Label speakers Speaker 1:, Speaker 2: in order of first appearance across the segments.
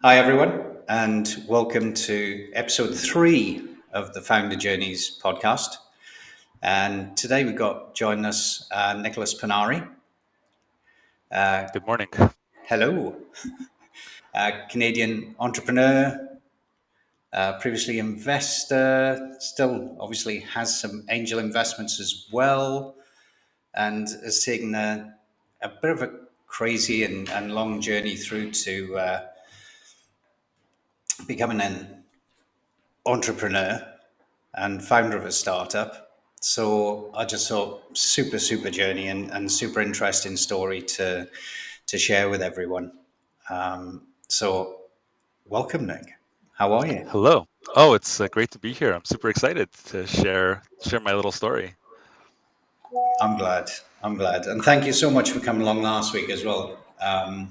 Speaker 1: Hi, everyone, and welcome to episode 3 of the Founder Journeys podcast. And today we've got joining us Nicholas Ponari.
Speaker 2: Good morning.
Speaker 1: Hello, Canadian entrepreneur, previously investor, still obviously has some angel investments as well, and has taken a bit of a crazy and long journey through to becoming an entrepreneur and founder of a startup. So I just thought super journey and super interesting story to share with everyone. So welcome, Nick. How are you?
Speaker 2: Hello. Oh, it's great to be here. I'm super excited to share my little story.
Speaker 1: I'm glad. I'm glad, and thank you so much for coming along last week as well. It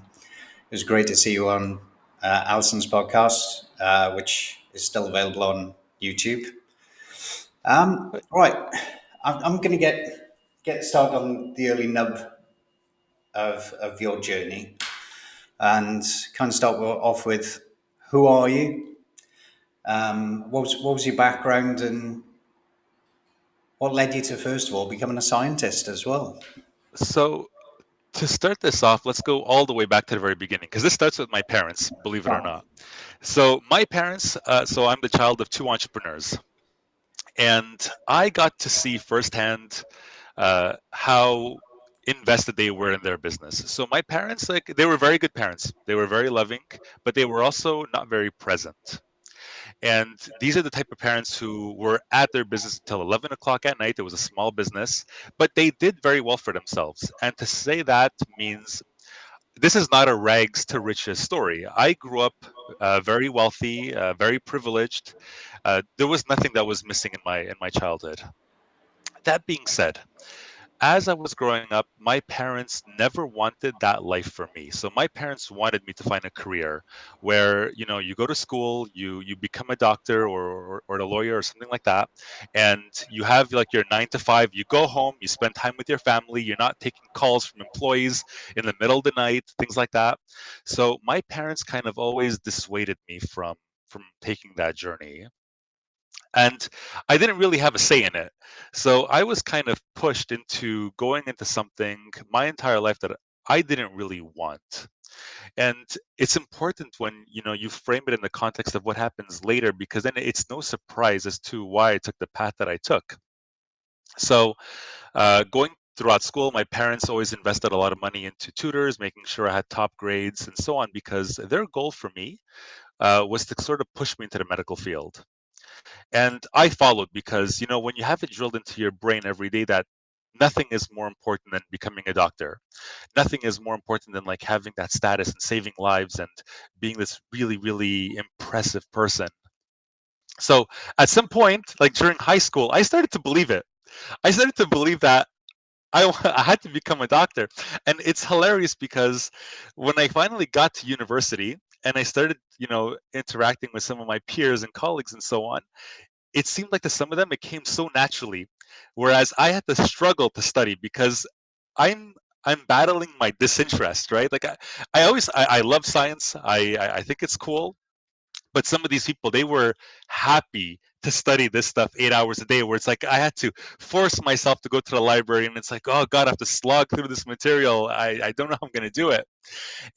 Speaker 1: was great to see you on Alison's podcast, which is still available on YouTube.
Speaker 2: But-
Speaker 1: Right, I'm going to get started on the early nub of your journey and kind of start off with who are you? What was your background and what led you to first of all becoming a scientist as well?
Speaker 2: So to start this off, let's go all the way back to the very beginning because this starts with my parents, believe it or not. So my parents, so I'm the child of two entrepreneurs, and I got to see firsthand how invested they were in their business. So my parents, like, they were very good parents. They were very loving, but they were also not very present. And these are the type of parents who were at their business until 11 o'clock at night. It was a small business, but they did very well for themselves. And to say that means this is not a rags to riches story. I grew up very wealthy, very privileged. There was nothing that was missing in my childhood. That being said, as I was growing up, my parents never wanted that life for me. So my parents wanted me to find a career where, you go to school, you become a doctor or a lawyer or something like that, and you have like your 9 to 5. You go home, you spend time with your family. You're not taking calls from employees in the middle of the night, things like that. So my parents kind of always dissuaded me from taking that journey, and I didn't really have a say in it. So I was kind of pushed into going into something my entire life that I didn't really want. And it's important when you frame it in the context of what happens later, because then it's no surprise as to why I took the path that I took. So going throughout school, my parents always invested a lot of money into tutors, making sure I had top grades and so on, because their goal for me was to sort of push me into the medical field. And I followed because, when you have it drilled into your brain every day that nothing is more important than becoming a doctor, nothing is more important than like having that status and saving lives and being this really, really impressive person. So at some point, like during high school, I started to believe it. I started to believe that I had to become a doctor. And it's hilarious because when I finally got to university and I started, interacting with some of my peers and colleagues and so on, it seemed like to some of them it came so naturally, whereas I had to struggle to study because i'm I'm battling my disinterest, right? Like I love science. I think it's cool, but some of these people, they were happy to study this stuff 8 hours a day, where it's like I had to force myself to go to the library, and it's like, oh god, I have to slog through this material. I don't know how I'm going to do it.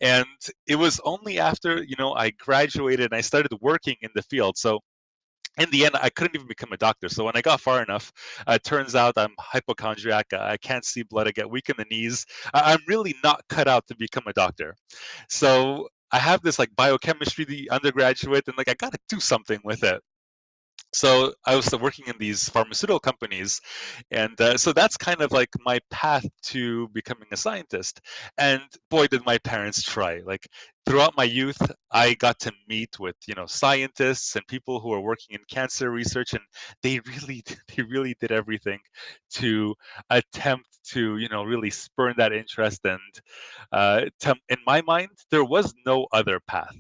Speaker 2: And it was only after I graduated and I started working in the field. So in the end, I couldn't even become a doctor. So when I got far enough, it turns out I'm hypochondriac. I can't see blood. I get weak in the knees. I'm really not cut out to become a doctor. So I have this like biochemistry, the undergraduate, and like I got to do something with it. So I was working in these pharmaceutical companies, and so that's kind of like my path to becoming a scientist. And boy, did my parents try! Like throughout my youth, I got to meet with scientists and people who are working in cancer research, and they really they really did everything to attempt to really spurn that interest. And in my mind, there was no other path.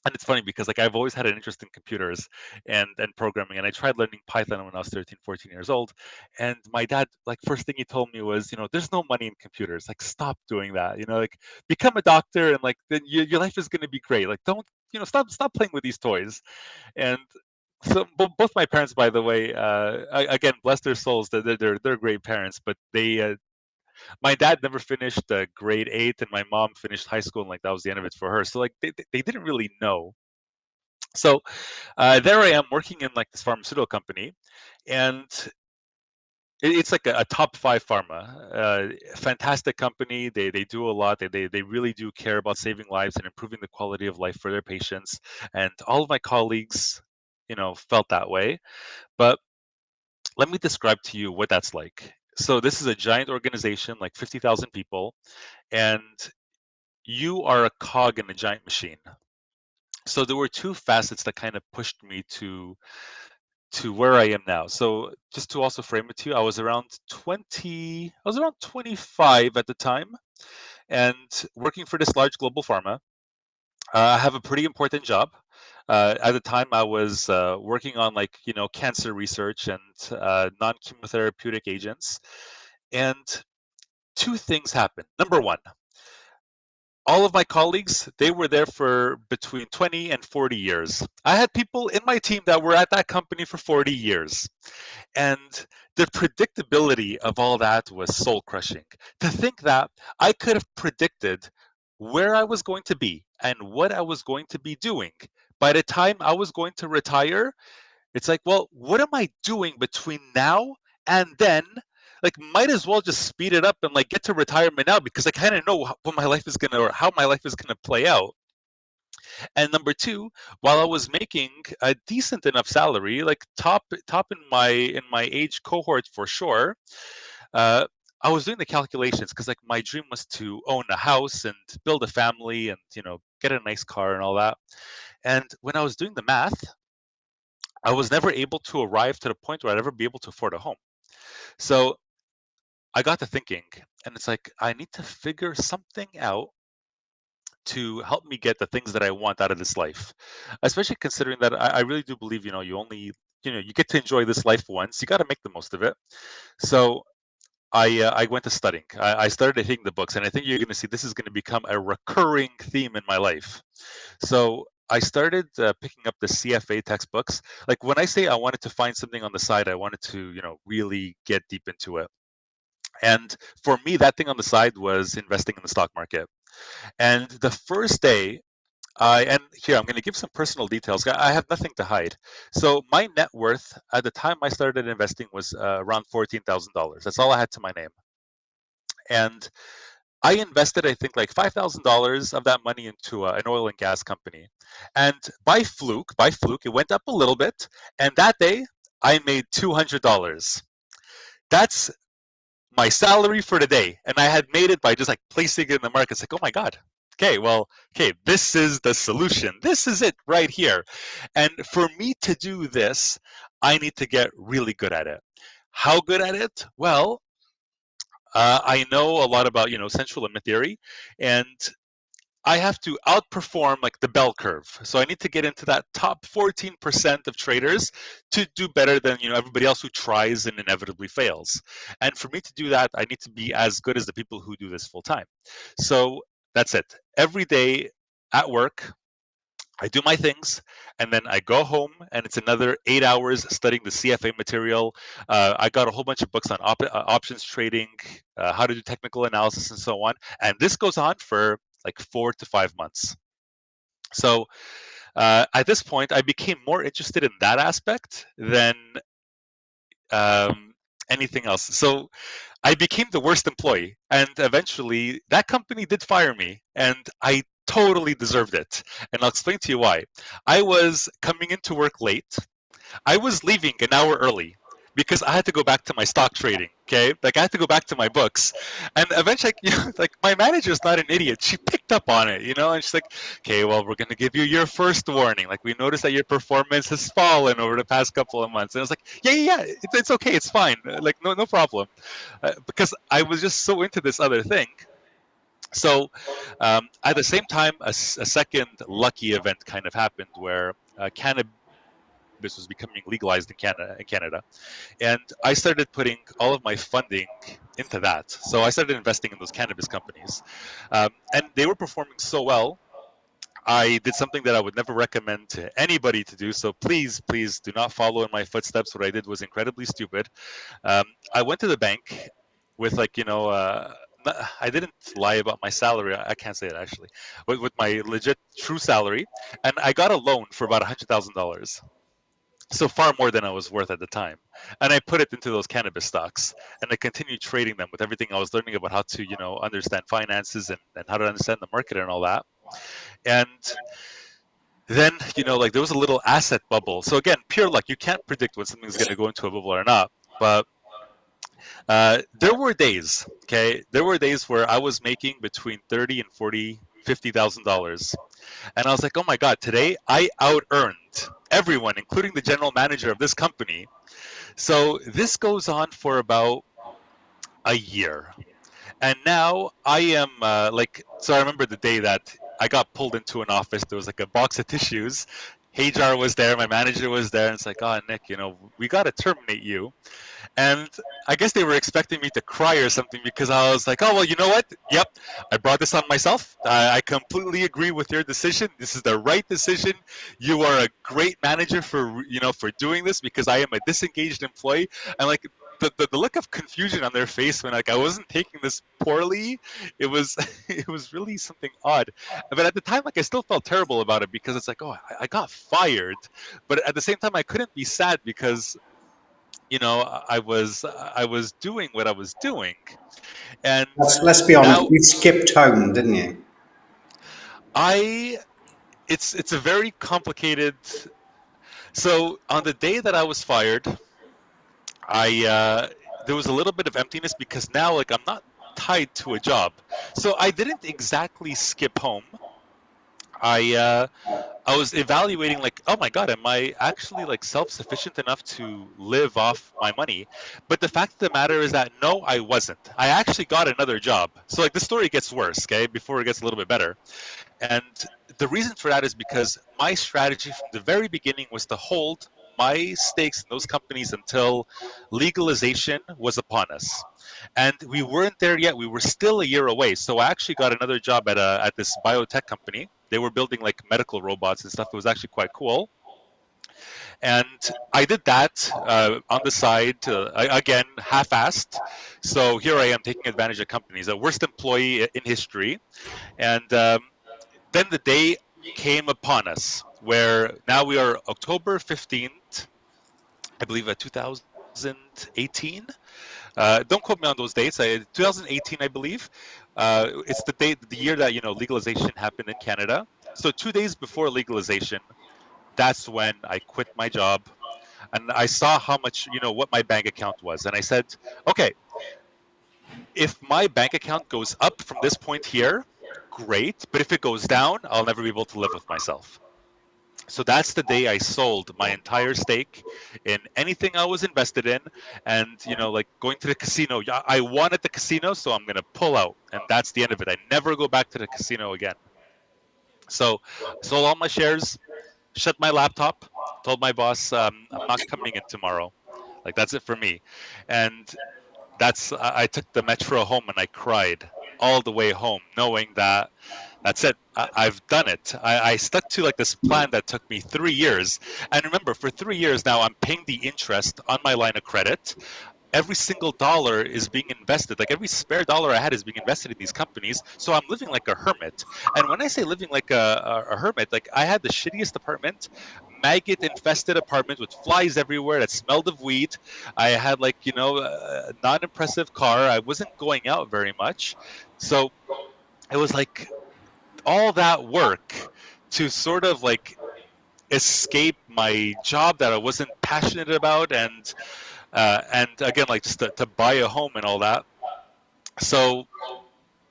Speaker 2: And it's funny because like I've always had an interest in computers and programming, and I tried learning Python when I was 13, 14 years old. And my dad, like, first thing he told me was, there's no money in computers. Like, stop doing that. Like, become a doctor, and like then your life is going to be great. Like, don't stop playing with these toys. And so both my parents, by the way, again, bless their souls, they're great parents, but my dad never finished grade 8, and my mom finished high school, and like that was the end of it for her. So like they didn't really know. So there I am working in like this pharmaceutical company, and it's like a top 5 pharma, fantastic company. They do a lot. They really do care about saving lives and improving the quality of life for their patients. And all of my colleagues, felt that way. But let me describe to you what that's like. So this is a giant organization, like 50,000 people, and you are a cog in a giant machine. So there were two facets that kind of pushed me to where I am now. So just to also frame it to you, I was around 25 at the time, and working for this large global pharma. I have a pretty important job. At the time, I was working on like cancer research and non-chemotherapeutic agents, and two things happened. Number one, all of my colleagues, they were there for between 20 and 40 years. I had people in my team that were at that company for 40 years. And the predictability of all that was soul crushing. To think that I could have predicted where I was going to be and what I was going to be doing by the time I was going to retire, it's like, well, what am I doing between now and then? Like, might as well just speed it up and like get to retirement now because I kind of know what my life is gonna or how my life is gonna play out. And number two, while I was making a decent enough salary, like top in my age cohort for sure, uh, I was doing the calculations because like my dream was to own a house and build a family and get a nice car and all that. And when I was doing the math, I was never able to arrive to the point where I'd ever be able to afford a home. So I got to thinking, and it's like I need to figure something out to help me get the things that I want out of this life. Especially considering that I really do believe, you get to enjoy this life once. You got to make the most of it. So I went to studying. I started hitting the books, and I think you're going to see this is going to become a recurring theme in my life. So I started picking up the CFA textbooks. Like when I say I wanted to find something on the side, I wanted to, really get deep into it. And for me, that thing on the side was investing in the stock market. And the first day, and here I'm going to give some personal details. I have nothing to hide. So my net worth at the time I started investing was around $14,000. That's all I had to my name. And I invested, I think, like $5,000 of that money into an oil and gas company. And by fluke, it went up a little bit. And that day, I made $200. That's my salary for the day. And I had made it by just like placing it in the market. It's like, oh my God. Okay, this is the solution. This is it right here. And for me to do this, I need to get really good at it. How good at it? Well, I know a lot about central limit theory, and I have to outperform like the bell curve. So I need to get into that top 14% of traders to do better than everybody else who tries and inevitably fails. And for me to do that, I need to be as good as the people who do this full time. So that's it. Every day at work, I do my things, and then I go home, and it's another 8 hours studying the CFA material. I got a whole bunch of books on options trading, how to do technical analysis, and so on. And this goes on for like 4 to 5 months. So at this point, I became more interested in that aspect than um, anything else. So I became the worst employee, and eventually that company did fire me, and I totally deserved it. And I'll explain to you why. I was coming into work late. I was leaving an hour early because I had to go back to my stock trading. Okay, like I had to go back to my books, and eventually, like my manager's not an idiot. She picked up on it, and she's like, "Okay, well, we're gonna give you your first warning. Like we noticed that your performance has fallen over the past couple of months." And I was like, "Yeah, yeah, yeah, it's okay, it's fine. Like no problem," because I was just so into this other thing. So at the same time, a second lucky event kind of happened where cannabis was becoming legalized in Canada, and I started putting all of my funding into that. So I started investing in those cannabis companies, and they were performing so well. I did something that I would never recommend to anybody to do. So please, please do not follow in my footsteps. What I did was incredibly stupid. Um, I went to the bank with I didn't lie about my salary. I can't say it actually. With my legit true salary, and I got a loan for about $100,000. So far more than I was worth at the time. And I put it into those cannabis stocks, and I continued trading them with everything I was learning about how to, understand finances and how to understand the market and all that. And then, like there was a little asset bubble. So again, pure luck. You can't predict when something's going to go into a bubble or not. But there were days, okay, there were days where I was making between 30 and 40, $50,000. And I was like, oh my God, today I out earned everyone, including the general manager of this company. So this goes on for about a year. And now I am so I remember the day that I got pulled into an office. There was like a box of tissues. Hajar was there, my manager was there, and it's like, oh, Nick, we got to terminate you. And I guess they were expecting me to cry or something because I was like, oh, well, you know what? Yep, I brought this on myself. I completely agree with your decision. This is the right decision. You are a great manager for doing this because I am a disengaged employee. And like the look of confusion on their face when like I wasn't taking this poorly, it was it was really something odd. But at the time, like I still felt terrible about it because it's like, oh, I got fired. But at the same time, I couldn't be sad because I was doing what I was doing, and
Speaker 1: Let's be honest.
Speaker 2: now
Speaker 1: You skipped home, didn't you?
Speaker 2: I it's a very complicated. So on the day that I was fired, I there was a little bit of emptiness because now like I'm not tied to a job, so I didn't exactly skip home. I I was evaluating like, oh my God, am I actually like self-sufficient enough to live off my money? But the fact of the matter is that no, I wasn't. I actually got another job. So like the story gets worse, okay, before it gets a little bit better. And the reason for that is because my strategy from the very beginning was to hold my stakes in those companies until legalization was upon us. And we weren't there yet. We were still a year away. So I actually got another job at this biotech company. They were building like medical robots and stuff. It was actually quite cool. And I did that on the side, again, half-assed. So here I am taking advantage of companies, the worst employee in history. And then the day came upon us where now we are October 15th, I believe, 2018. Don't quote me on those dates. 2018, I believe. It's the year that legalization happened in Canada. So 2 days before legalization, that's when I quit my job, and I saw how much what my bank account was, and I said, okay, if my bank account goes up from this point here, great. But if it goes down, I'll never be able to live with myself. So that's the day I sold my entire stake in anything I was invested in. And, like going to the casino, I won at the casino, so I'm going to pull out. And that's the end of it. I never go back to the casino again. So I sold all my shares, shut my laptop, told my boss, I'm not coming in tomorrow. Like, that's it for me. And I took the metro home and I cried all the way home, knowing that that's it. I've done it. I stuck to like this plan that took me 3 years. And remember, for 3 years now, I'm paying the interest on my line of credit. Every single dollar is being invested. Like every spare dollar I had is being invested in these companies. So I'm living like a hermit. And when I say living like a hermit, like I had the shittiest apartment, maggot infested apartment with flies everywhere that smelled of weed. I had like, a non impressive car. I wasn't going out very much. So it was like all that work to sort of like escape my job that I wasn't passionate about, and again like just to buy a home and all that. So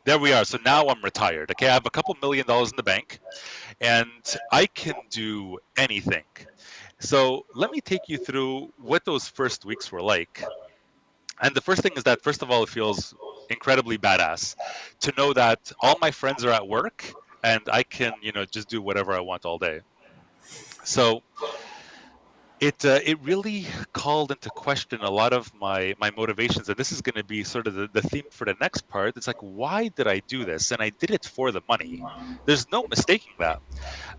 Speaker 2: there we are. So now I'm retired. Okay, I have a couple $1 million in the bank, and I can do anything. So let me take you through what those first weeks were like. And the first thing is that, first of all, it feels incredibly badass to know that all my friends are at work and I can, just do whatever I want all day. So it really called into question a lot of my motivations, and this is going to be sort of the theme for the next part. It's like, why did I do this? And I did it for the money. There's no mistaking that.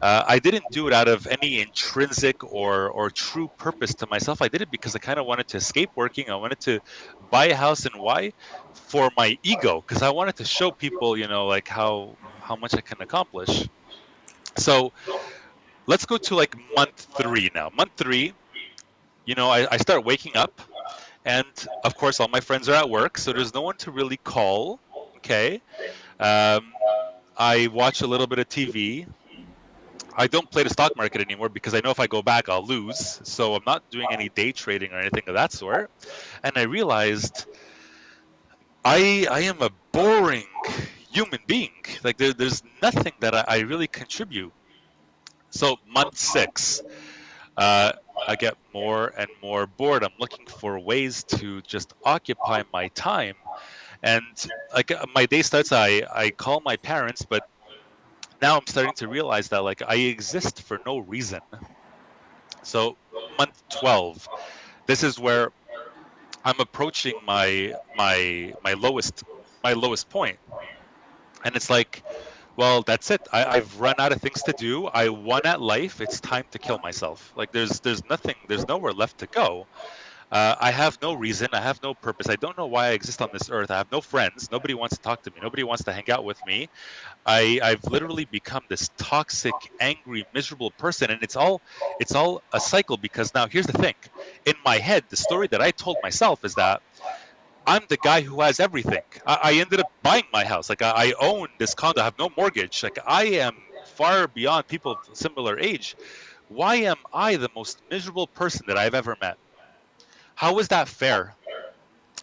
Speaker 2: I didn't do it out of any intrinsic or true purpose to myself. I did it because I kind of wanted to escape working. I wanted to buy a house, and why? For my ego, because I wanted to show people, like how much I can accomplish. So let's go to like month 3 now. Month 3, I start waking up, and of course, all my friends are at work, so there's no one to really call. Okay. Um, I watch a little bit of TV. I don't play the stock market anymore because I know if I go back, I'll lose. So I'm not doing any day trading or anything of that sort. And I realized I am a boring human being. Like there's nothing that I really contribute. So month 6, uh, I get more and more bored. I'm looking for ways to just occupy my time. And like my day starts, I call my parents, but now I'm starting to realize that like I exist for no reason. So month 12, this is where I'm approaching my lowest point. And it's like, well, that's it. I've run out of things to do. I won at life. It's time to kill myself. Like there's nothing, there's nowhere left to go. I have no reason. I have no purpose. I don't know why I exist on this earth. I have no friends. Nobody wants to talk to me. Nobody wants to hang out with me. I've literally become this toxic, angry, miserable person, and it's all a cycle. Because now here's the thing: in my head, the story that I told myself is that I'm the guy who has everything. I ended up buying my house. Like I own this condo. I have no mortgage. Like I am far beyond people of similar age. Why am I the most miserable person that I've ever met? How is that fair?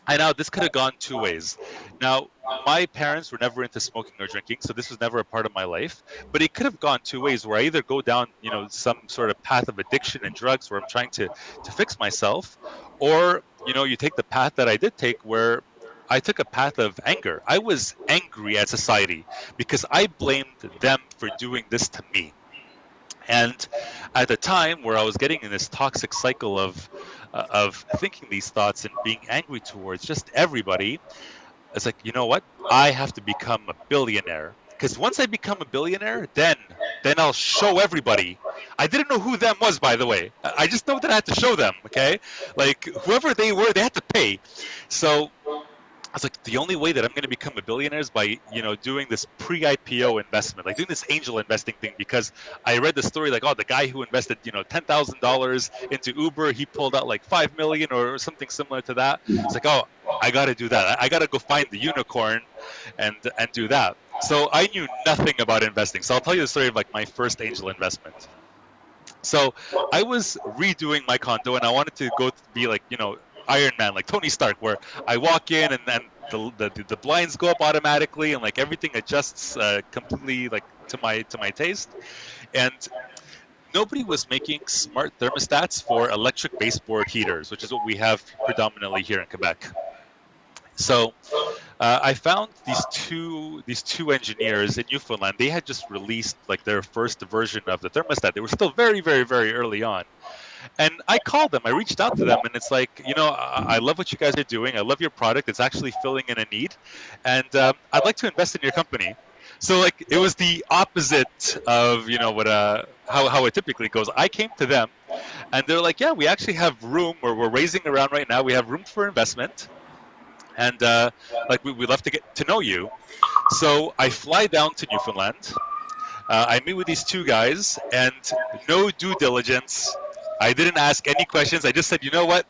Speaker 2: I know this could have gone two ways. Now, my parents were never into smoking or drinking, so this was never a part of my life. But it could have gone two ways, where I either go down, some sort of path of addiction and drugs, where I'm trying to fix myself, or you take the path that I did take, where I took a path of anger. I was angry at society because I blamed them for doing this to me. And at the time where I was getting in this toxic cycle of thinking these thoughts and being angry towards just everybody, it's like, you know what? I have to become a billionaire. Because once I become a billionaire, then I'll show everybody. I didn't know who them was, by the way. I just know that I had to show them. Okay, like whoever they were, they had to pay. So I was like, the only way that I'm going to become a billionaire is by, doing this pre-IPO investment, like doing this angel investing thing. Because I read the story, like, oh, the guy who invested, $10,000 into Uber, he pulled out like 5 million or something similar to that. It's like, oh, I got to do that. I got to go find the unicorn, and do that. So I knew nothing about investing. So I'll tell you the story of like my first angel investment. So I was redoing my condo, and I wanted to go to be like, Iron Man, like Tony Stark, where I walk in, and then the blinds go up automatically, and like everything adjusts completely like to my taste. And nobody was making smart thermostats for electric baseboard heaters, which is what we have predominantly here in Quebec. So I found these two engineers in Newfoundland. They had just released like their first version of the thermostat. They were still very, very, very early on. And I called them. I reached out to them, and it's like, I love what you guys are doing. I love your product. It's actually filling in a need, and I'd like to invest in your company. So like it was the opposite of what how it typically goes. I came to them, and they're like, yeah, we actually have room, or we're raising around right now. We have room for investment, and like we'd love to get to know you. So I fly down to Newfoundland. I meet with these two guys, and no due diligence. I didn't ask any questions. I just said, you know what?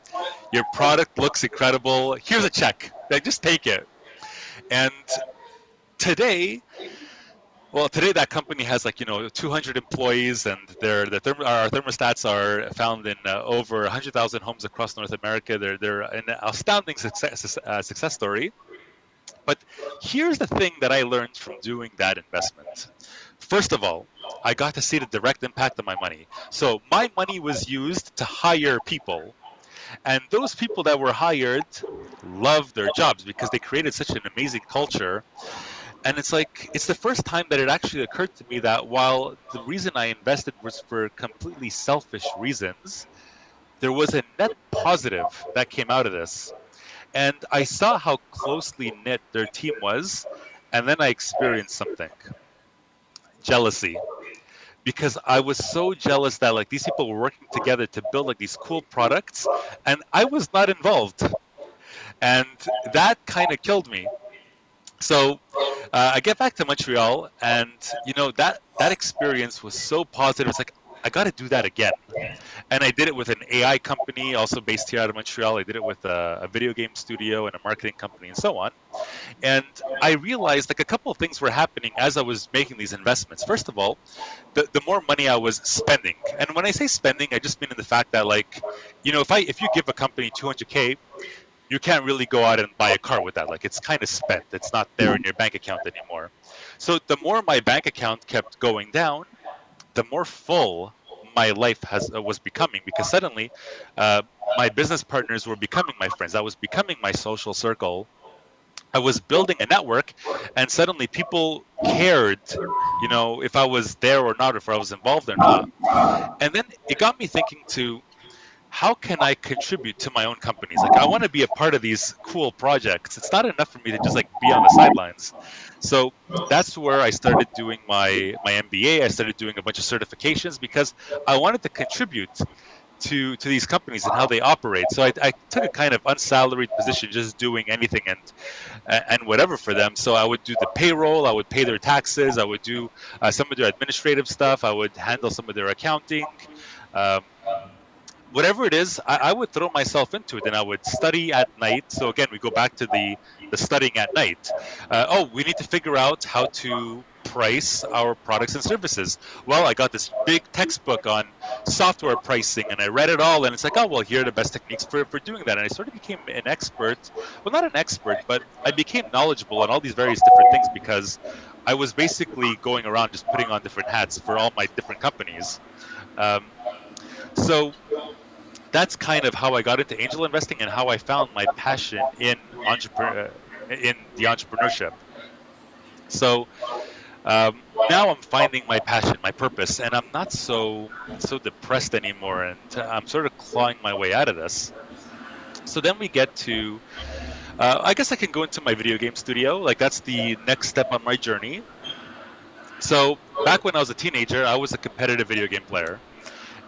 Speaker 2: Your product looks incredible. Here's a check. Like, just take it. And today, well, today that company has like 200 employees, and our thermostats are found in over 100,000 homes across North America. They're an astounding success story. But here's the thing that I learned from doing that investment. First of all, I got to see the direct impact of my money. So my money was used to hire people, and those people that were hired loved their jobs because they created such an amazing culture. And it's like, it's the first time that it actually occurred to me that while the reason I invested was for completely selfish reasons, there was a net positive that came out of this. And I saw how closely knit their team was. And then I experienced something: jealousy. Because I was so jealous that like these people were working together to build like these cool products and I was not involved. And that kind of killed me. So I get back to Montreal, and that experience was so positive. It's like I got to do that again, and I did it with an AI company, also based here out of Montreal. I did it with a video game studio and a marketing company, and so on. And I realized like a couple of things were happening as I was making these investments. First of all, the more money I was spending, and when I say spending, I just mean in the fact that like, if you give a company 200K, you can't really go out and buy a car with that. Like it's kind of spent. It's not there in your bank account anymore. So the more my bank account kept going down, the more full my life was becoming, because suddenly uh, my business partners were becoming my friends. I was becoming my social circle. I was building a network, and suddenly people cared, if I was there or not, if I was involved or not. And then it got me thinking to how can I contribute to my own companies? Like I want to be a part of these cool projects. It's not enough for me to just like be on the sidelines. So that's where I started doing my MBA. I started doing a bunch of certifications because I wanted to contribute to these companies and how they operate. So I took a kind of unsalaried position, just doing anything and whatever for them. So I would do the payroll, I would pay their taxes, I would do some of their administrative stuff, I would handle some of their accounting. Um, Whatever it is, I would throw myself into it, and I would study at night. So again, we go back to the studying at night. We need to figure out how to price our products and services. Well, I got this big textbook on software pricing, and I read it all, and it's like, oh well, here are the best techniques for doing that. And I sort of became an expert. Well, not an expert, but I became knowledgeable on all these various different things because I was basically going around just putting on different hats for all my different companies. Um, so that's kind of how I got into angel investing and how I found my passion in the entrepreneurship. So now I'm finding my passion, my purpose, and I'm not so depressed anymore, and I'm sort of clawing my way out of this. So then we get to, I guess I can go into my video game studio. Like that's the next step on my journey. So back when I was a teenager, I was a competitive video game player,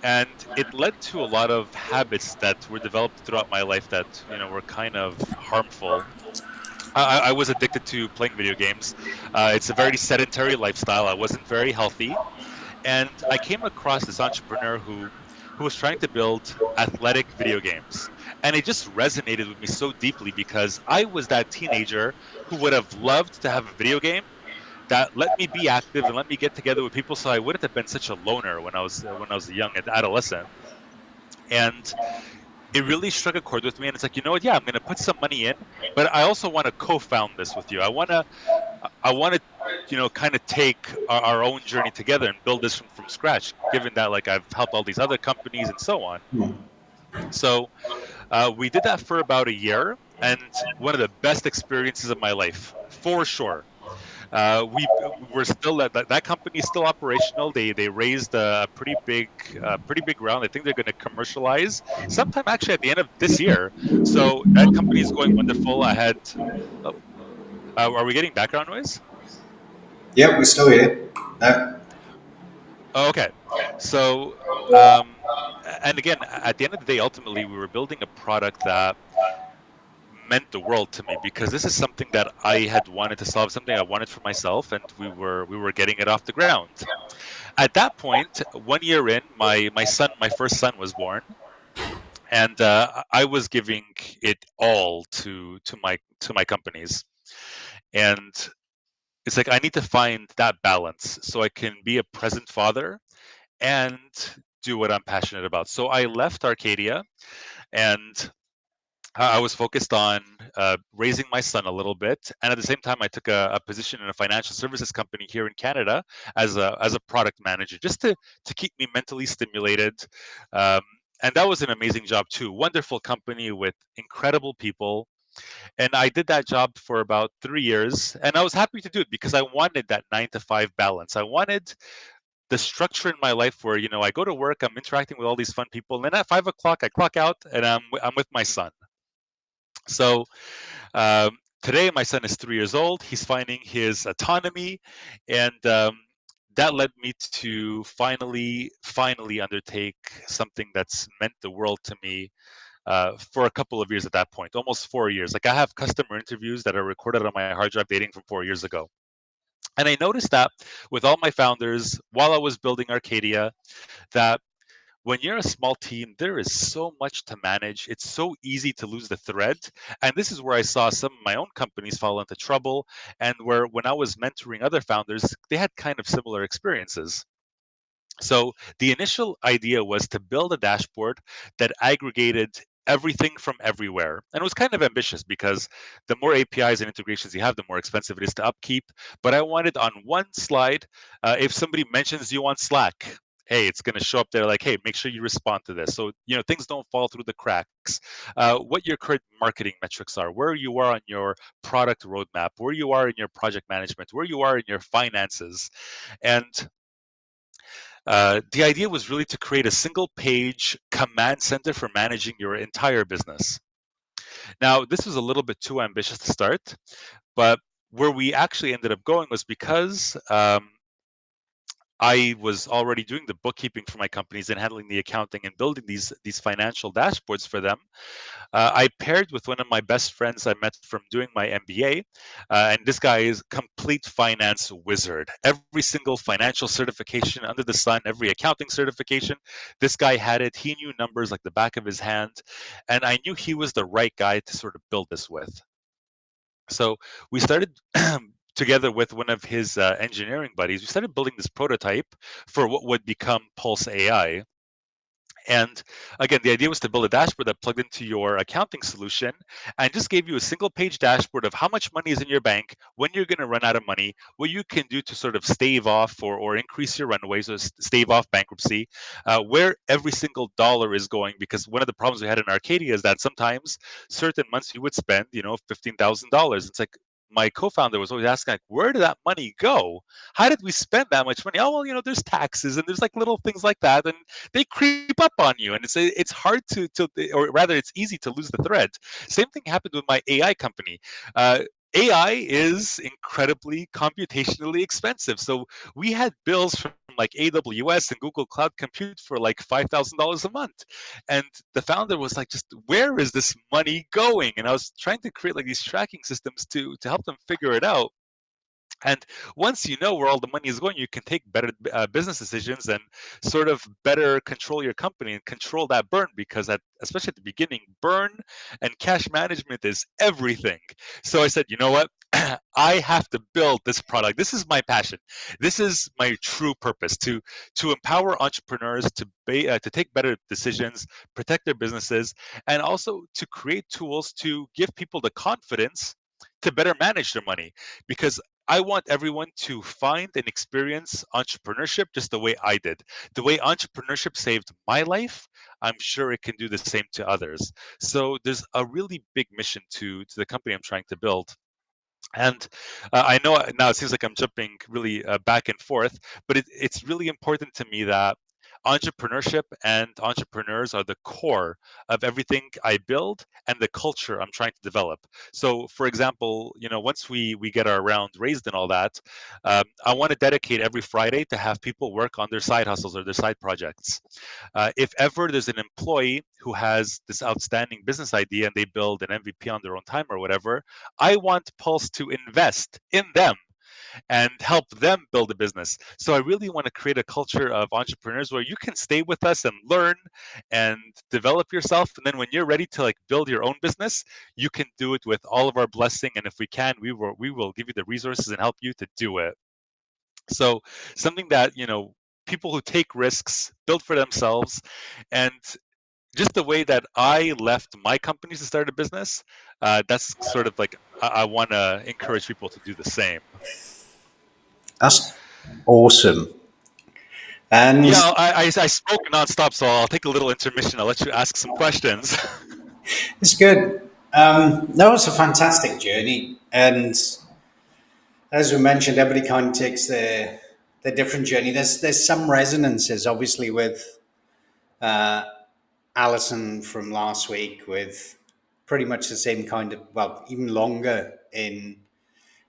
Speaker 2: and it led to a lot of habits that were developed throughout my life that were kind of harmful. I was addicted to playing video games. It's a very sedentary lifestyle. I wasn't very healthy, and I came across this entrepreneur who was trying to build athletic video games, and it just resonated with me so deeply because I was that teenager who would have loved to have a video game that let me be active and let me get together with people, so I wouldn't have been such a loner when I was a young adolescent. And it really struck a chord with me, and it's like, you know what, yeah, I'm going to put some money in, but I also want to co-found this with you. I want to kind of take our own journey together and build this from scratch, given that like I've helped all these other companies and so on. So we did that for about a year, and one of the best experiences of my life, for sure. We're still that company is still operational. They raised a pretty big round. I think they're going to commercialize sometime actually at the end of this year. So that company is going wonderful. I had. Oh, are we getting background noise?
Speaker 1: Yeah, we're still here.
Speaker 2: Oh, okay. So, um, and again, at the end of the day, ultimately, we were building a product that meant the world to me because this is something that I had wanted to solve, something I wanted for myself, and we were getting it off the ground. At that point, 1 year in, my first son was born, and I was giving it all to my companies, and it's like I need to find that balance so I can be a present father and do what I'm passionate about. So I left Arcadia, and I was focused on raising my son a little bit, and at the same time, I took a position in a financial services company here in Canada as a product manager, just to keep me mentally stimulated. Um, and that was an amazing job too. Wonderful company with incredible people, and I did that job for about 3 years, and I was happy to do it because I wanted that 9 to 5 balance. I wanted the structure in my life where, I go to work, I'm interacting with all these fun people, and then at 5 o'clock I clock out and I'm with my son. So today my son is 3 years old. He's finding his autonomy, and that led me to finally undertake something that's meant the world to me for a couple of years at that point, almost 4 years. Like, I have customer interviews that are recorded on my hard drive dating from 4 years ago. And I noticed that with all my founders, while I was building Arcadia, that when you're a small team, there is so much to manage. It's so easy to lose the thread. And this is where I saw some of my own companies fall into trouble, and where when I was mentoring other founders, they had kind of similar experiences. So the initial idea was to build a dashboard that aggregated everything from everywhere. And it was kind of ambitious because the more APIs and integrations you have, the more expensive it is to upkeep. But I wanted on one slide, if somebody mentions you on Slack, hey, it's going to show up there like, hey, make sure you respond to this. So, things don't fall through the cracks. What your current marketing metrics are, where you are on your product roadmap, where you are in your project management, where you are in your finances. And the idea was really to create a single page command center for managing your entire business. Now, this was a little bit too ambitious to start, but where we actually ended up going was because I was already doing the bookkeeping for my companies and handling the accounting and building these financial dashboards for them. I paired with one of my best friends I met from doing my MBA, and this guy is complete finance wizard. Every single financial certification under the sun, every accounting certification, this guy had it. He knew numbers like the back of his hand, and I knew he was the right guy to sort of build this with. So we started together with one of his engineering buddies. We started building this prototype for what would become Pulse AI. And again, the idea was to build a dashboard that plugged into your accounting solution and just gave you a single page dashboard of how much money is in your bank, when you're going to run out of money, what you can do to sort of stave off or increase your runways or stave off bankruptcy, where every single dollar is going. Because one of the problems we had in Arcadia is that sometimes certain months you would spend, $15,000. It's like, my co-founder was always asking, like, where did that money go? How did we spend that much money? Oh, well, there's taxes and there's like little things like that. And they creep up on you, and it's hard to or rather it's easy to lose the thread. Same thing happened with my AI company. uh, AI is incredibly computationally expensive, so we had bills from like AWS and Google Cloud Compute for like $5,000 a month, and the founder was like, just where is this money going? And I was trying to create like these tracking systems to help them figure it out. And once you know where all the money is going, you can take better business decisions and sort of better control your company and control that burn, because especially at the beginning, burn and cash management is everything. So I said, you know what? I have to build this product. This is my passion. This is my true purpose, to empower entrepreneurs to take better decisions, protect their businesses, and also to create tools to give people the confidence to better manage their money. Because I want everyone to find and experience entrepreneurship just the way I did. The way entrepreneurship saved my life, I'm sure it can do the same to others. So there's a really big mission to the company I'm trying to build. And I know now it seems like I'm jumping really back and forth, but it's really important to me that entrepreneurship and entrepreneurs are the core of everything I build and the culture I'm trying to develop. So, for example, once we get our round raised and all that, I want to dedicate every Friday to have people work on their side hustles or their side projects. If ever there's an employee who has this outstanding business idea and they build an MVP on their own time or whatever, I want Pulse to invest in them and help them build a business. So I really want to create a culture of entrepreneurs where you can stay with us and learn and develop yourself. And then when you're ready to like build your own business, you can do it with all of our blessing. And if we can, we will give you the resources and help you to do it. So something that, people who take risks build for themselves. And just the way that I left my companies to start a business, that's sort of like I want to encourage people to do the same.
Speaker 1: That's awesome. And
Speaker 2: Yeah, I spoke nonstop, so I'll take a little intermission. I'll let you ask some questions.
Speaker 1: it's good. That was a fantastic journey. And as we mentioned, everybody kind of takes the different journey. There's some resonances, obviously, with Alison from last week, with pretty much the same kind of, well, even longer in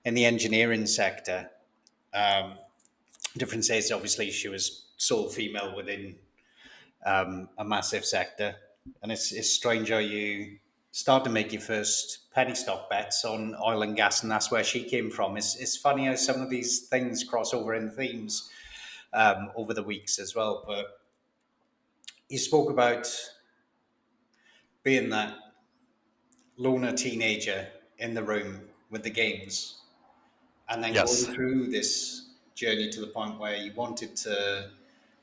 Speaker 1: the engineering sector. Difference is obviously she was sole female within a massive sector, and it's strange how you start to make your first penny stock bets on oil and gas, and that's where she came from. It's funny how some of these things cross over in themes over the weeks as well. But you spoke about being that loner teenager in the room with the games, and then going
Speaker 2: Yes,
Speaker 1: through this journey to the point where you wanted to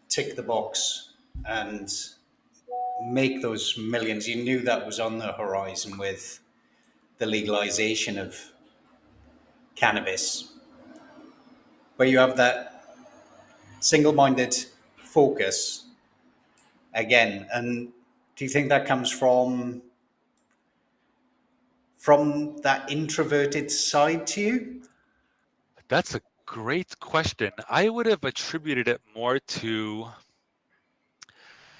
Speaker 1: tick the box and make those millions. You knew that was on the horizon with the legalization of cannabis, but you have that single-minded focus again. And do you think that comes from that introverted side to you?
Speaker 2: that's a great question. I would have attributed it more to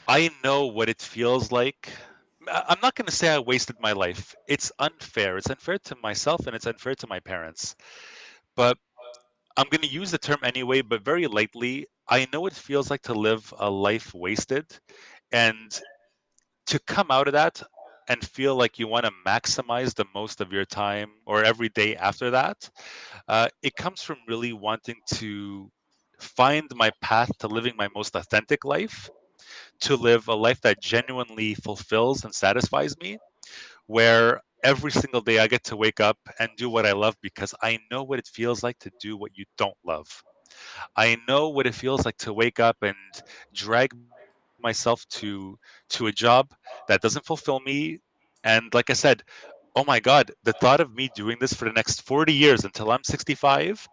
Speaker 2: I know what it feels like. I'm not going to say I wasted my life. It's unfair. It's unfair to myself and it's unfair to my parents. But I'm going to use the term anyway, but very lightly. I know what it feels like to live a life wasted and to come out of that and feel like you want to maximize the most of your time or every day after that. It comes from really wanting to find my path to living my most authentic life, to live a life that genuinely fulfills and satisfies me, where every single day I get to wake up and do what I love because I know what it feels like to do what you don't love. I know what it feels like to wake up and drag myself to a job that doesn't fulfill me. And like I said, oh my God, the thought of me doing this for the next 40 years until I'm 65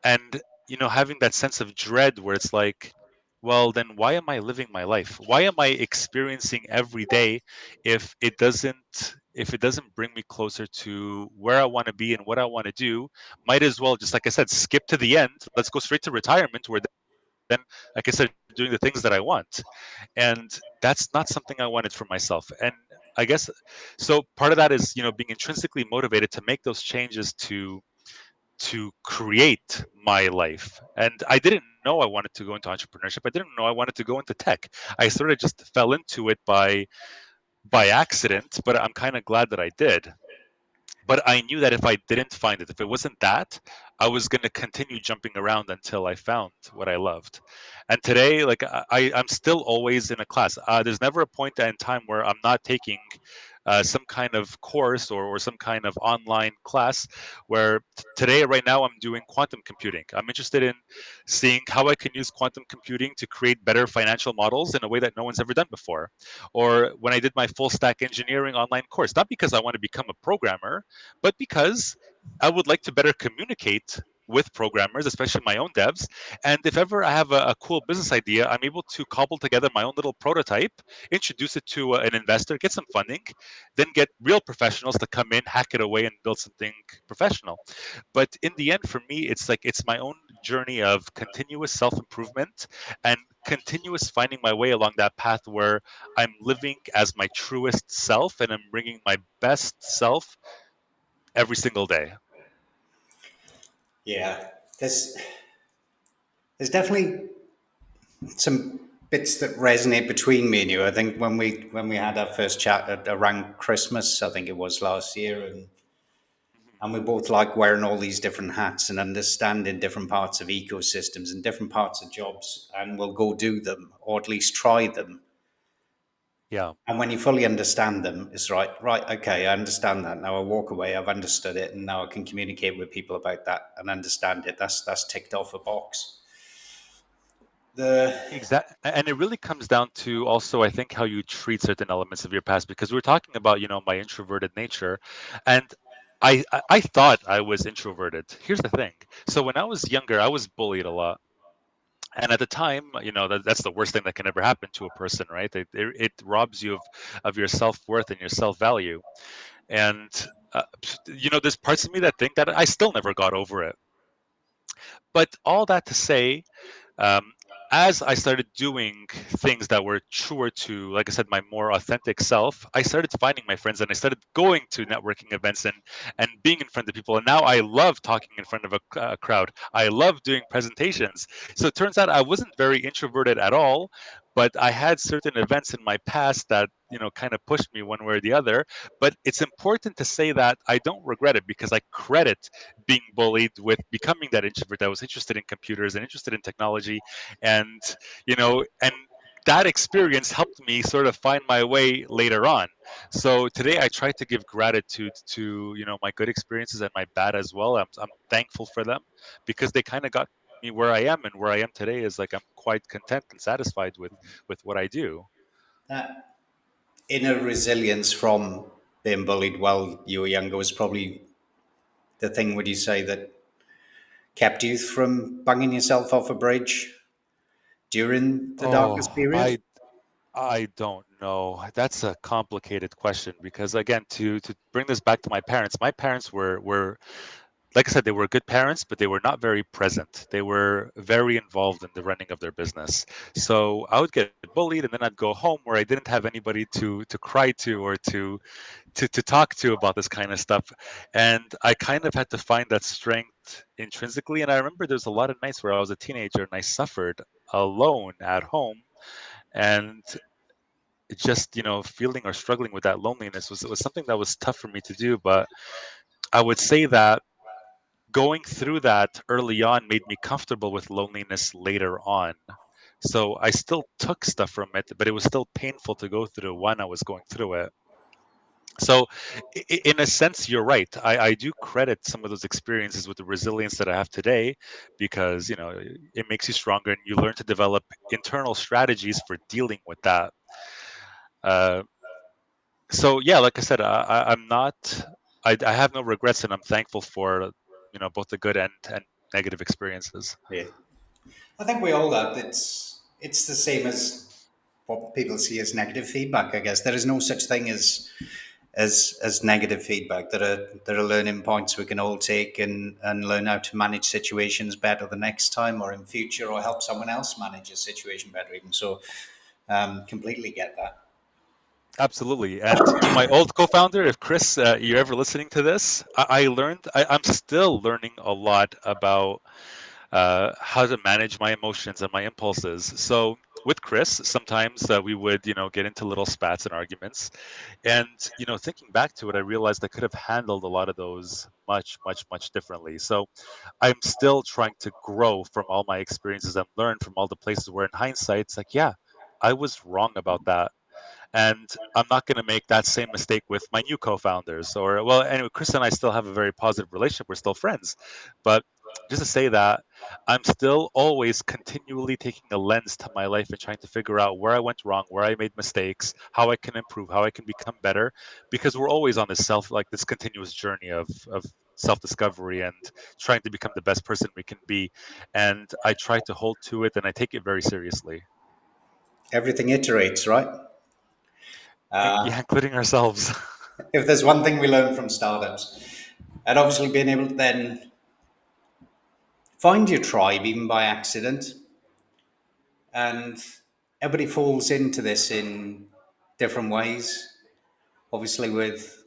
Speaker 2: and having that sense of dread where it's like, well, then why am I living my life? Why am I experiencing every day if it doesn't bring me closer to where I want to be and what I want to do? Might as well, just like I said, skip to the end. Let's go straight to retirement where then, like I said, doing the things that I want. And that's not something I wanted for myself. And I guess so part of that is being intrinsically motivated to make those changes to create my life. And I didn't know I wanted to go into entrepreneurship. I didn't know I wanted to go into tech. I sort of just fell into it by accident, but I'm kind of glad that I did. But I knew that if I didn't find it, if it wasn't that, I was going to continue jumping around until I found what I loved. And today, like I'm still always in a class. There's never a point in time where I'm not taking some kind of course or some kind of online class. Where today, right now, I'm doing quantum computing. I'm interested in seeing how I can use quantum computing to create better financial models in a way that no one's ever done before. Or when I did my full stack engineering online course, not because I want to become a programmer, but because I would like to better communicate with programmers, especially my own devs. And if ever I have a cool business idea, I'm able to cobble together my own little prototype, introduce it to an investor, get some funding, then get real professionals to come in, hack it away, and build something professional. But in the end, for me, it's like it's my own journey of continuous self improvement and continuous finding my way along that path where I'm living as my truest self and I'm bringing my best self every single day.
Speaker 1: Yeah, there's definitely some bits that resonate between me and you. I think when we had our first chat around Christmas, I think it was last year, and we both like wearing all these different hats and understanding different parts of ecosystems and different parts of jobs, and we'll go do them or at least try them.
Speaker 2: Yeah,
Speaker 1: And when you fully understand them, it's right, right, okay, I understand that. Now I walk away, I've understood it, and now I can communicate with people about that and understand it. That's ticked off a box. The
Speaker 2: exactly. And it really comes down to also, I think, how you treat certain elements of your past. Because we're talking about, my introverted nature, and I thought I was introverted. Here's the thing. So when I was younger, I was bullied a lot. And at the time, that's the worst thing that can ever happen to a person, right? It robs you of your self-worth and your self-value. And there's parts of me that think that I still never got over it. But all that to say, um, as I started doing things that were truer to, like I said, my more authentic self, I started finding my friends and I started going to networking events and being in front of people. And now I love talking in front of a crowd. I love doing presentations. So it turns out I wasn't very introverted at all, but I had certain events in my past that kind of pushed me one way or the other. But it's important to say that I don't regret it because I credit being bullied with becoming that introvert that was interested in computers and interested in technology, and that experience helped me sort of find my way later on. So today I try to give gratitude to my good experiences and my bad as well. I'm thankful for them because they kind of got me where I am, and where I am today is like I'm quite content and satisfied with what I do.
Speaker 1: That inner resilience from being bullied while you were younger was probably the thing, would you say, that kept you from banging yourself off a bridge during the darkest
Speaker 2: Oh,
Speaker 1: period?
Speaker 2: I don't know. That's a complicated question because again, to bring this back to my parents were like I said, they were good parents, but they were not very present. They were very involved in the running of their business. So I would get bullied, and then I'd go home where I didn't have anybody to cry to or to talk to about this kind of stuff. And I kind of had to find that strength intrinsically. And I remember there's a lot of nights where I was a teenager and I suffered alone at home, and just feeling or struggling with that loneliness was something that was tough for me to do. But I would say that going through that early on made me comfortable with loneliness later on. So I still took stuff from it, but it was still painful to go through when I was going through it. So, in a sense, you're right. I do credit some of those experiences with the resilience that I have today, because it makes you stronger and you learn to develop internal strategies for dealing with that. Uh, so yeah, like I said, I'm not. I have no regrets, and I'm thankful for both the good and negative experiences.
Speaker 1: Yeah, I think we all have. It's the same as what people see as negative feedback. I guess there is no such thing as negative feedback. There are learning points we can all take and learn how to manage situations better the next time or in future, or help someone else manage a situation better. Even so, completely get that.
Speaker 2: Absolutely. And to my old co-founder, if Chris, you're ever listening to this, I'm still learning a lot about how to manage my emotions and my impulses. So with Chris, sometimes we would, get into little spats and arguments. And, thinking back to it, I realized I could have handled a lot of those much, much, much differently. So I'm still trying to grow from all my experiences and learn from all the places where in hindsight, it's like, yeah, I was wrong about that, and I'm not going to make that same mistake with my new co-founders. Or well, anyway, Chris and I still have a very positive relationship. We're still friends, but just to say that I'm still always continually taking a lens to my life and trying to figure out where I went wrong, where I made mistakes, how I can improve, how I can become better, because we're always on this continuous journey of self-discovery and trying to become the best person we can be. And I try to hold to it, and I take it very seriously.
Speaker 1: Everything iterates, right?
Speaker 2: Yeah, including ourselves.
Speaker 1: If there's one thing we learn from startups, and obviously being able to then find your tribe even by accident, and everybody falls into this in different ways. Obviously, with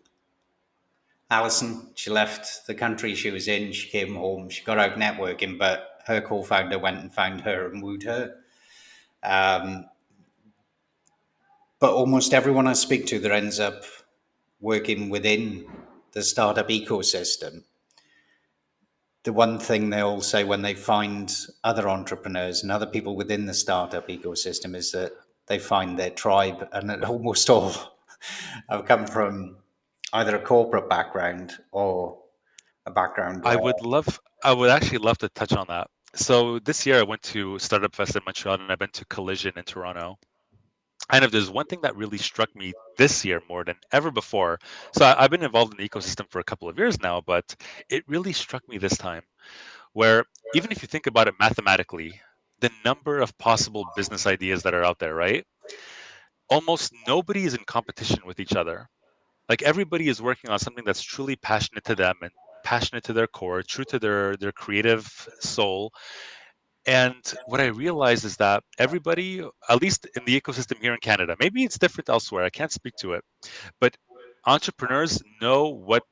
Speaker 1: Alison, she left the country she was in, she came home, she got out networking, but her co founder went and found her and wooed her. Um, but almost everyone I speak to that ends up working within the startup ecosystem, the one thing they all say when they find other entrepreneurs and other people within the startup ecosystem is that they find their tribe, and that almost all have come from either a corporate background or a background
Speaker 2: I
Speaker 1: where
Speaker 2: would love, I would actually love to touch on that. So this year I went to Startup Fest in Montreal and I've been to Collision in Toronto. And if there's one thing that really struck me this year more than ever before, so I've been involved in the ecosystem for a couple of years now, but it really struck me this time where even if you think about it mathematically, the number of possible business ideas that are out there, right? Almost nobody is in competition with each other. Like everybody is working on something that's truly passionate to them, passionate to their core, true to their creative soul. And what I realized is that everybody, at least in the ecosystem here in Canada, maybe it's different elsewhere, I can't speak to it, but entrepreneurs know what,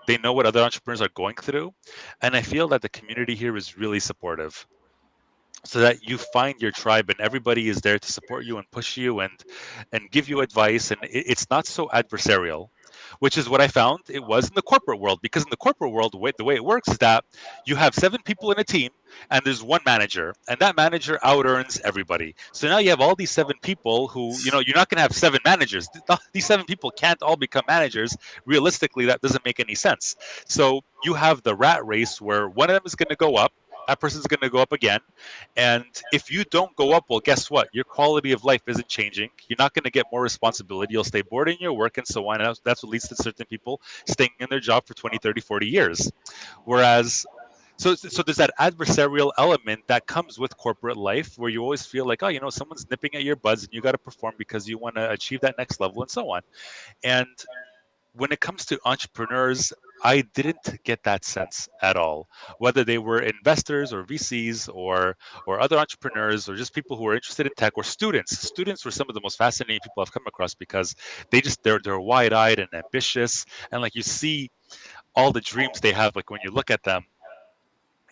Speaker 2: they know what other entrepreneurs are going through. And I feel that the community here is really supportive, so that you find your tribe and everybody is there to support you and push you and give you advice, and it's not so adversarial, which is what I found it was in the corporate world. Because in the corporate world, the way it works is that you have 7 people in a team and there's one manager, and that manager out earns everybody. So now you have all these 7 people who, you're not going to have 7 managers. These 7 people can't all become managers. Realistically, that doesn't make any sense. So you have the rat race where one of them is going to go up, that person's going to go up again. And if you don't go up, well, guess what? Your quality of life isn't changing. You're not going to get more responsibility. You'll stay bored in your work and so on. And that's what leads to certain people staying in their job for 20, 30, 40 years. Whereas, so there's that adversarial element that comes with corporate life, where you always feel like, oh, someone's nipping at your buds and you got to perform because you want to achieve that next level and so on. And when it comes to entrepreneurs, I didn't get that sense at all. Whether they were investors or VCs or other entrepreneurs or just people who were interested in tech or students. Students were some of the most fascinating people I've come across, because they're wide-eyed and ambitious, and like you see all the dreams they have, like when you look at them.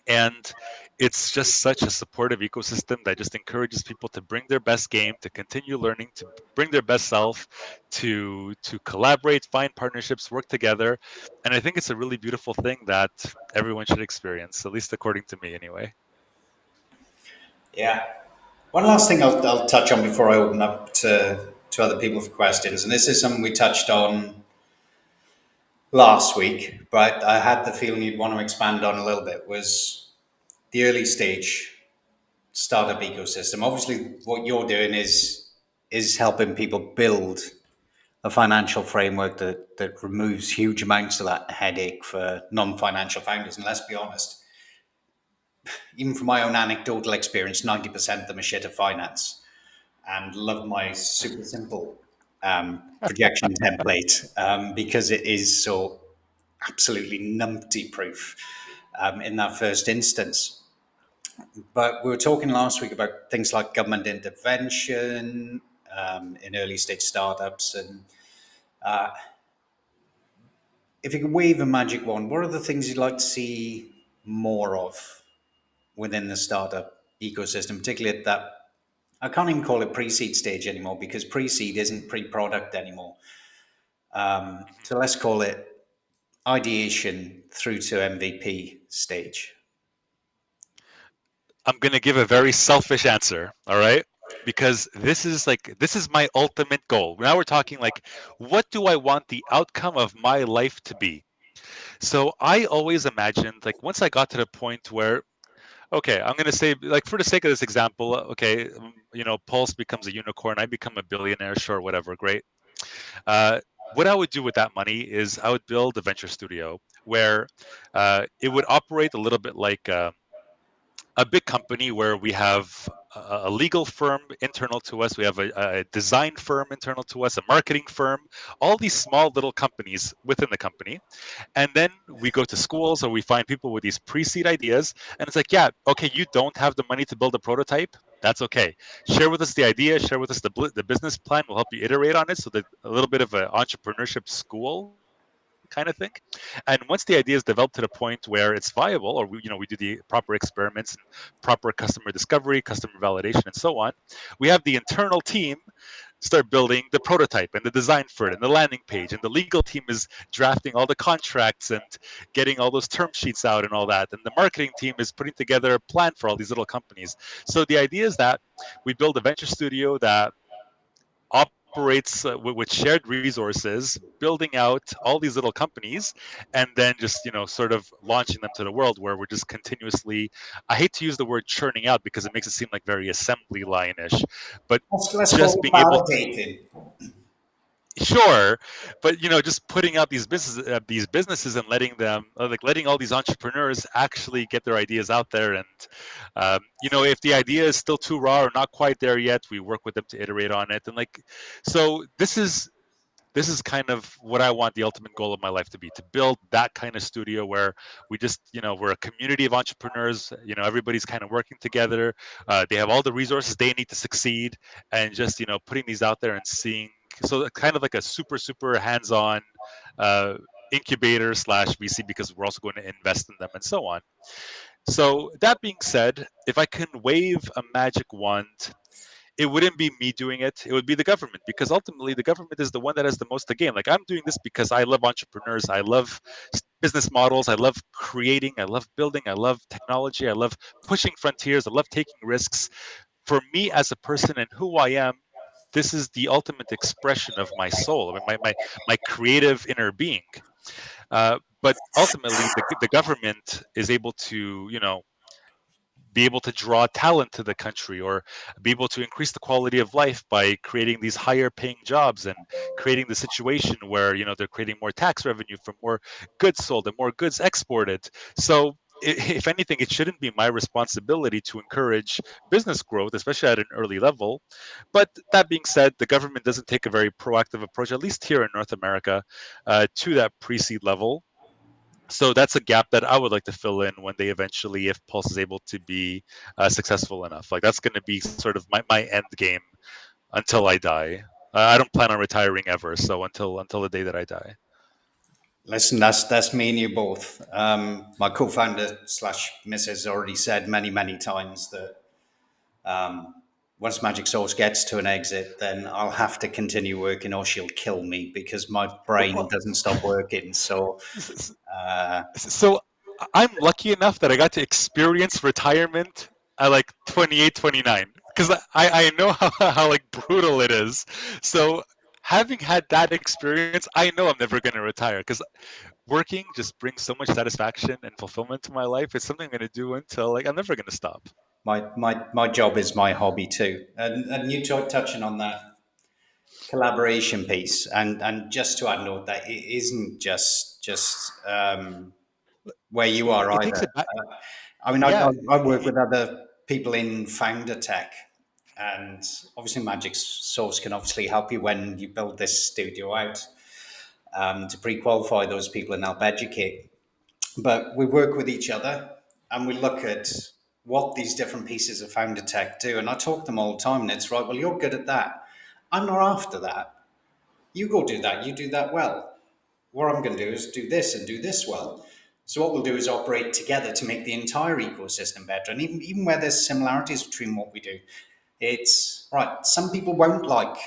Speaker 2: And it's just such a supportive ecosystem that just encourages people to bring their best game, to continue learning, to bring their best self, to collaborate, find partnerships, work together. And I think it's a really beautiful thing that everyone should experience, at least according to me anyway.
Speaker 1: Yeah. One last thing I'll touch on before I open up to other people for questions, and this is something we touched on last week, but I had the feeling you'd want to expand on a little bit, was the early stage startup ecosystem. Obviously, what you're doing is helping people build a financial framework that removes huge amounts of that headache for non-financial founders. And let's be honest, even from my own anecdotal experience, 90% of them are shit at finance and love my super simple projection template because it is so absolutely numpty proof in that first instance. But we were talking last week about things like government intervention in early stage startups. And if you could wave a magic wand, what are the things you'd like to see more of within the startup ecosystem, particularly at that? I can't even call it pre-seed stage anymore, because pre-seed isn't pre-product anymore. So let's call it ideation through to MVP stage.
Speaker 2: I'm going to give a very selfish answer, all right? Because this is my ultimate goal. Now we're talking like, what do I want the outcome of my life to be? So I always imagined, like, once I got to the point where, okay, I'm going to say, like, for the sake of this example, okay, Pulse becomes a unicorn, I become a billionaire, sure, whatever, great. Uh, what I would do with that money is I would build a venture studio where it would operate a little bit like a big company, where we have a legal firm internal to us, we have a design firm internal to us, a marketing firm, all these small little companies within the company. And then we go to schools, or we find people with these pre-seed ideas, and it's like, yeah, okay, you don't have the money to build a prototype, that's okay. Share with us the idea, share with us the business plan, we'll help you iterate on it. So that a little bit of an entrepreneurship school kind of thing. And once the idea is developed to the point where it's viable, or we do the proper experiments and proper customer discovery, customer validation, and so on, we have the internal team start building the prototype and the design for it and the landing page, and the legal team is drafting all the contracts and getting all those term sheets out and all that, and the marketing team is putting together a plan for all these little companies. So the idea is that we build a venture studio that operates with shared resources, building out all these little companies, and then just sort of launching them to the world, where we're just continuously, I hate to use the word churning out because it makes it seem like very assembly line-ish, but
Speaker 1: Let's call
Speaker 2: just
Speaker 1: it
Speaker 2: being able to,
Speaker 1: validating.
Speaker 2: sure, but just putting out these businesses and letting them, like, letting all these entrepreneurs actually get their ideas out there. And if the idea is still too raw or not quite there yet, we work with them to iterate on it. And like, so this is kind of what I want the ultimate goal of my life to be, to build that kind of studio where we just, we're a community of entrepreneurs. Everybody's kind of working together. They have all the resources they need to succeed, and just, putting these out there and seeing. So kind of like a super, super hands-on uh, incubator slash VC, because we're also going to invest in them and so on. So that being said, if I can wave a magic wand, it wouldn't be me doing it. It would be the government, because ultimately the government is the one that has the most to gain. Like, I'm doing this because I love entrepreneurs. I love business models. I love creating. I love building. I love technology. I love pushing frontiers. I love taking risks. For me as a person and who I am, this is the ultimate expression of my soul. I mean, my creative inner being. But ultimately, the government is able to, be able to draw talent to the country, or be able to increase the quality of life by creating these higher paying jobs, and creating the situation where, they're creating more tax revenue from more goods sold and more goods exported. So if anything, it shouldn't be my responsibility to encourage business growth, especially at an early level. But that being said, the government doesn't take a very proactive approach, at least here in North America, to that pre-seed level. So that's a gap that I would like to fill in when they eventually, if Pulse is able to be successful enough. Like, that's going to be sort of my end game until I die. I don't plan on retiring ever, so until the day that I die.
Speaker 1: Listen, that's me and you both. My co-founder slash Mrs. already said many, many times that once Magic Source gets to an exit, then I'll have to continue working or she'll kill me because my brain
Speaker 2: Well,
Speaker 1: doesn't stop working. So
Speaker 2: so I'm lucky enough that I got to experience retirement at like 28, 29, because I know how like brutal it is. So having had that experience, I know I'm never going to retire, because working just brings so much satisfaction and fulfillment to my life. It's something I'm going to do until, like, I'm never going to stop.
Speaker 1: my job is my hobby too. And you touching on that collaboration piece, and just to add note that it isn't just where you are
Speaker 2: It takes
Speaker 1: either.
Speaker 2: it back.
Speaker 1: I mean,
Speaker 2: Yeah.
Speaker 1: I work with other people in founder tech, and obviously, Magic Source can obviously help you when you build this studio out to pre-qualify those people and help educate. But we work with each other and we look at what these different pieces of founder tech do. And I talk to them all the time, and it's right. Well, you're good at that. I'm not after that. You go do that. You do that well. What I'm going to do is do this and do this well. So what we'll do is operate together to make the entire ecosystem better. And even where there's similarities between what we do, it's right. Some people won't like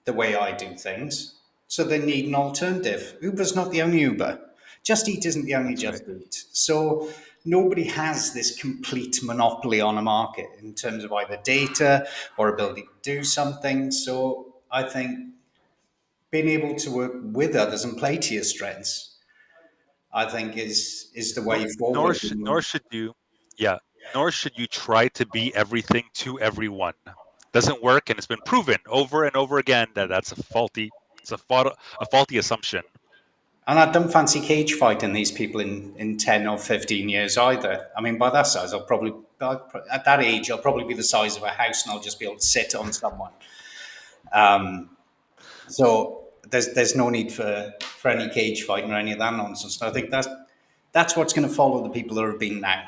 Speaker 1: the way I do things, so they need an alternative. Uber's not the only Uber. Just Eat isn't the only
Speaker 2: That's right.
Speaker 1: Just Eat. So nobody has this complete monopoly on a market in terms of either data or ability to do something. So I think being able to work with others and play to your strengths, I think is the
Speaker 2: Nor,
Speaker 1: way
Speaker 2: nor,
Speaker 1: forward.
Speaker 2: sh- nor should you, yeah, nor should you try to be everything to everyone. Doesn't work, and it's been proven over and over again that that's a faulty assumption.
Speaker 1: And I don't fancy cage fighting these people in 10 or 15 years either. I mean, by that size, at that age, I'll probably be the size of a house and I'll just be able to sit on someone. So there's no need for any cage fighting or any of that nonsense. And I think that's what's going to follow the people that have been now.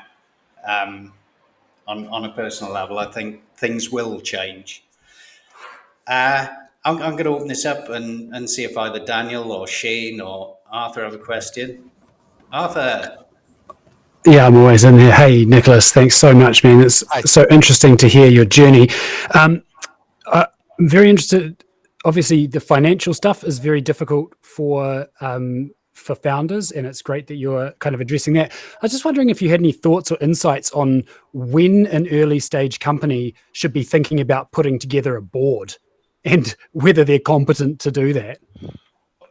Speaker 1: On a personal level, I think things will change. Uh, I'm going to open this up and see if either Daniel or Shane or Arthur have a question. Arthur,
Speaker 3: Yeah, I'm always in there. Hey, Nicholas, thanks so much, man. It's
Speaker 2: Hi.
Speaker 3: so interesting to hear your journey. Um, I'm very interested. Obviously, the financial stuff is very difficult for founders, and it's great that you're kind of addressing that. I was just wondering if you had any thoughts or insights on when an early stage company should be thinking about putting together a board, and whether they're competent to do that.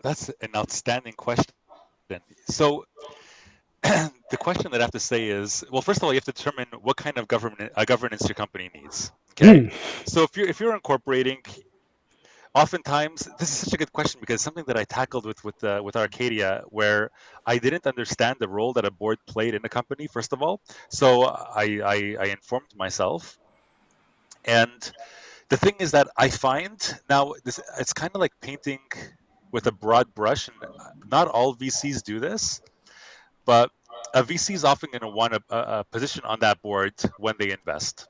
Speaker 2: That's an outstanding question. So the question that I have to say is, well, first of all, you have to determine what kind of governance your company needs. Okay,
Speaker 3: Mm,
Speaker 2: so if you're incorporating, oftentimes this is such a good question, because it's something that I tackled with Arcadia, where I didn't understand the role that a board played in the company. First of all, so I informed myself, and the thing is that I find now, this it's kind of like painting. with a broad brush, and not all VCs do this, but a VC is often going to want a position on that board when they invest.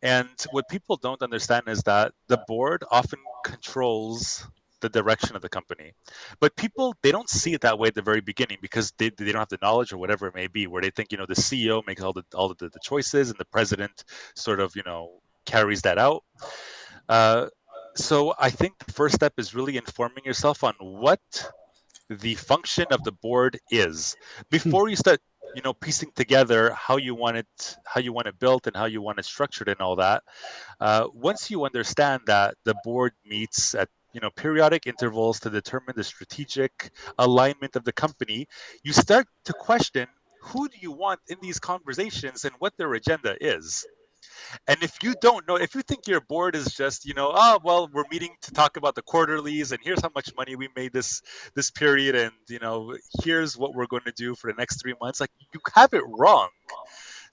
Speaker 2: And what people don't understand is that the board often controls the direction of the company. But people, they don't see it that way at the very beginning because they don't have the knowledge or whatever it may be, where they think, the CEO makes all the choices and the president sort of, carries that out. So I think the first step is really informing yourself on what the function of the board is before you start piecing together how you want it built and how you want it structured and all that. Once you understand that the board meets at periodic intervals to determine the strategic alignment of the company, you start to question who do you want in these conversations and what their agenda is. And if you don't know, if you think your board is just, oh, well, we're meeting to talk about the quarterlies and here's how much money we made this period, and here's what we're going to do for the next 3 months, like, you have it wrong.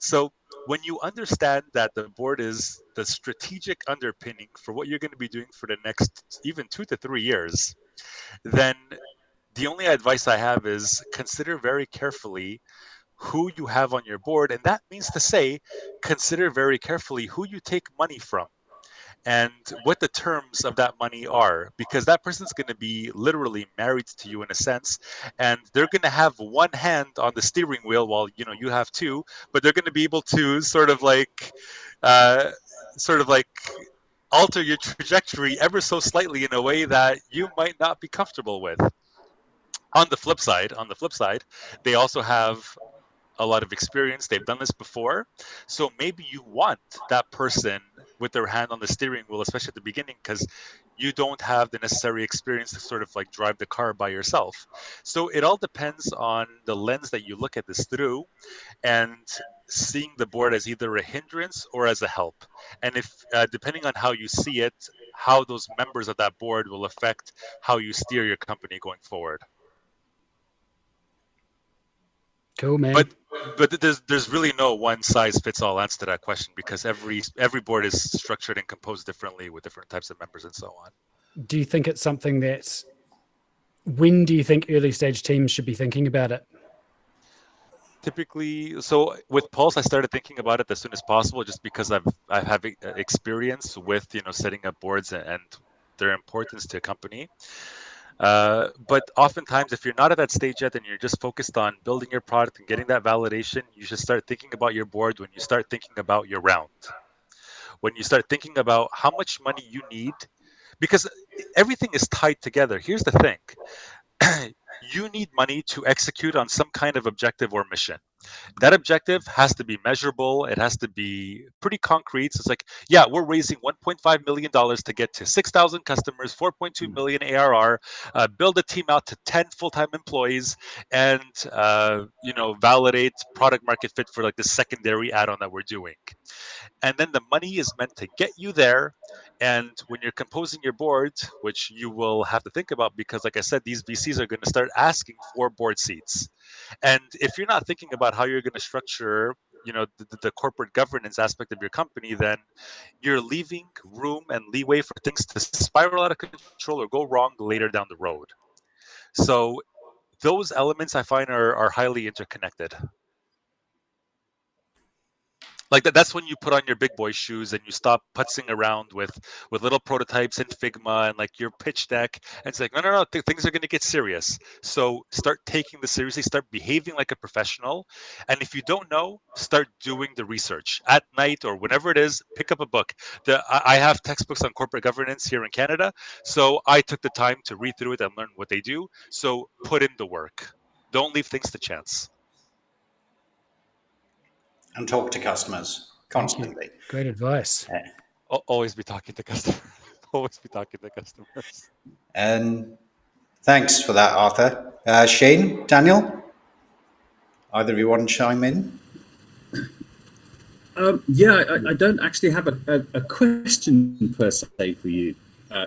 Speaker 2: So when you understand that the board is the strategic underpinning for what you're going to be doing for the next even 2 to 3 years, then the only advice I have is consider very carefully who you have on your board. And that means to say, consider very carefully who you take money from and what the terms of that money are, because that person's going to be literally married to you in a sense, and they're going to have one hand on the steering wheel while you have two, but they're going to be able to uh, sort of like alter your trajectory ever so slightly in a way that you might not be comfortable with. On the flip side, they also have a lot of experience. They've done this before. So maybe you want that person with their hand on the steering wheel, especially at the beginning, because you don't have the necessary experience to sort of like drive the car by yourself. So it all depends on the lens that you look at this through, and seeing the board as either a hindrance or as a help. And if, depending on how you see it, how those members of that board will affect how you steer your company going forward.
Speaker 3: Cool, man.
Speaker 2: But there's really no one size fits all answer to that question, because every board is structured and composed differently with different types of members and so on.
Speaker 3: Do you think it's something that, when do you think early stage teams should be thinking about it?
Speaker 2: Typically, so with Pulse, I started thinking about it as soon as possible, just because I have experience with setting up boards and their importance to a company. But oftentimes, if you're not at that stage yet and you're just focused on building your product and getting that validation, you should start thinking about your board when you start thinking about your round. When you start thinking about how much money you need, because everything is tied together. Here's the thing. You need money to execute on some kind of objective or mission. That objective has to be measurable. It has to be pretty concrete. So it's like, yeah, we're raising $1.5 million to get to 6,000 customers, 4.2 million ARR, build a team out to 10 full-time employees, and validate product market fit for like the secondary add-on that we're doing. And then the money is meant to get you there. And when you're composing your board, which you will have to think about, because like I said, these VCs are going to start asking for board seats. And if you're not thinking about how you're going to structure the corporate governance aspect of your company, then you're leaving room and leeway for things to spiral out of control or go wrong later down the road. So those elements I find are highly interconnected. Like that's when you put on your big boy shoes and you stop putzing around with little prototypes in Figma and like your pitch deck, and it's like, no, things are going to get serious. So start taking this seriously, start behaving like a professional, and if you don't know, start doing the research at night or whenever it is. Pick up a book. I have textbooks on corporate governance here in Canada, so I took the time to read through it and learn what they do. So put in the work. Don't leave things to chance.
Speaker 1: And talk to customers constantly.
Speaker 3: Great advice.
Speaker 2: Always be talking to customers. Always be talking to customers.
Speaker 1: And thanks for that, Arthur. Shane, Daniel, either of you want to chime in?
Speaker 4: I don't actually have a question per se for you,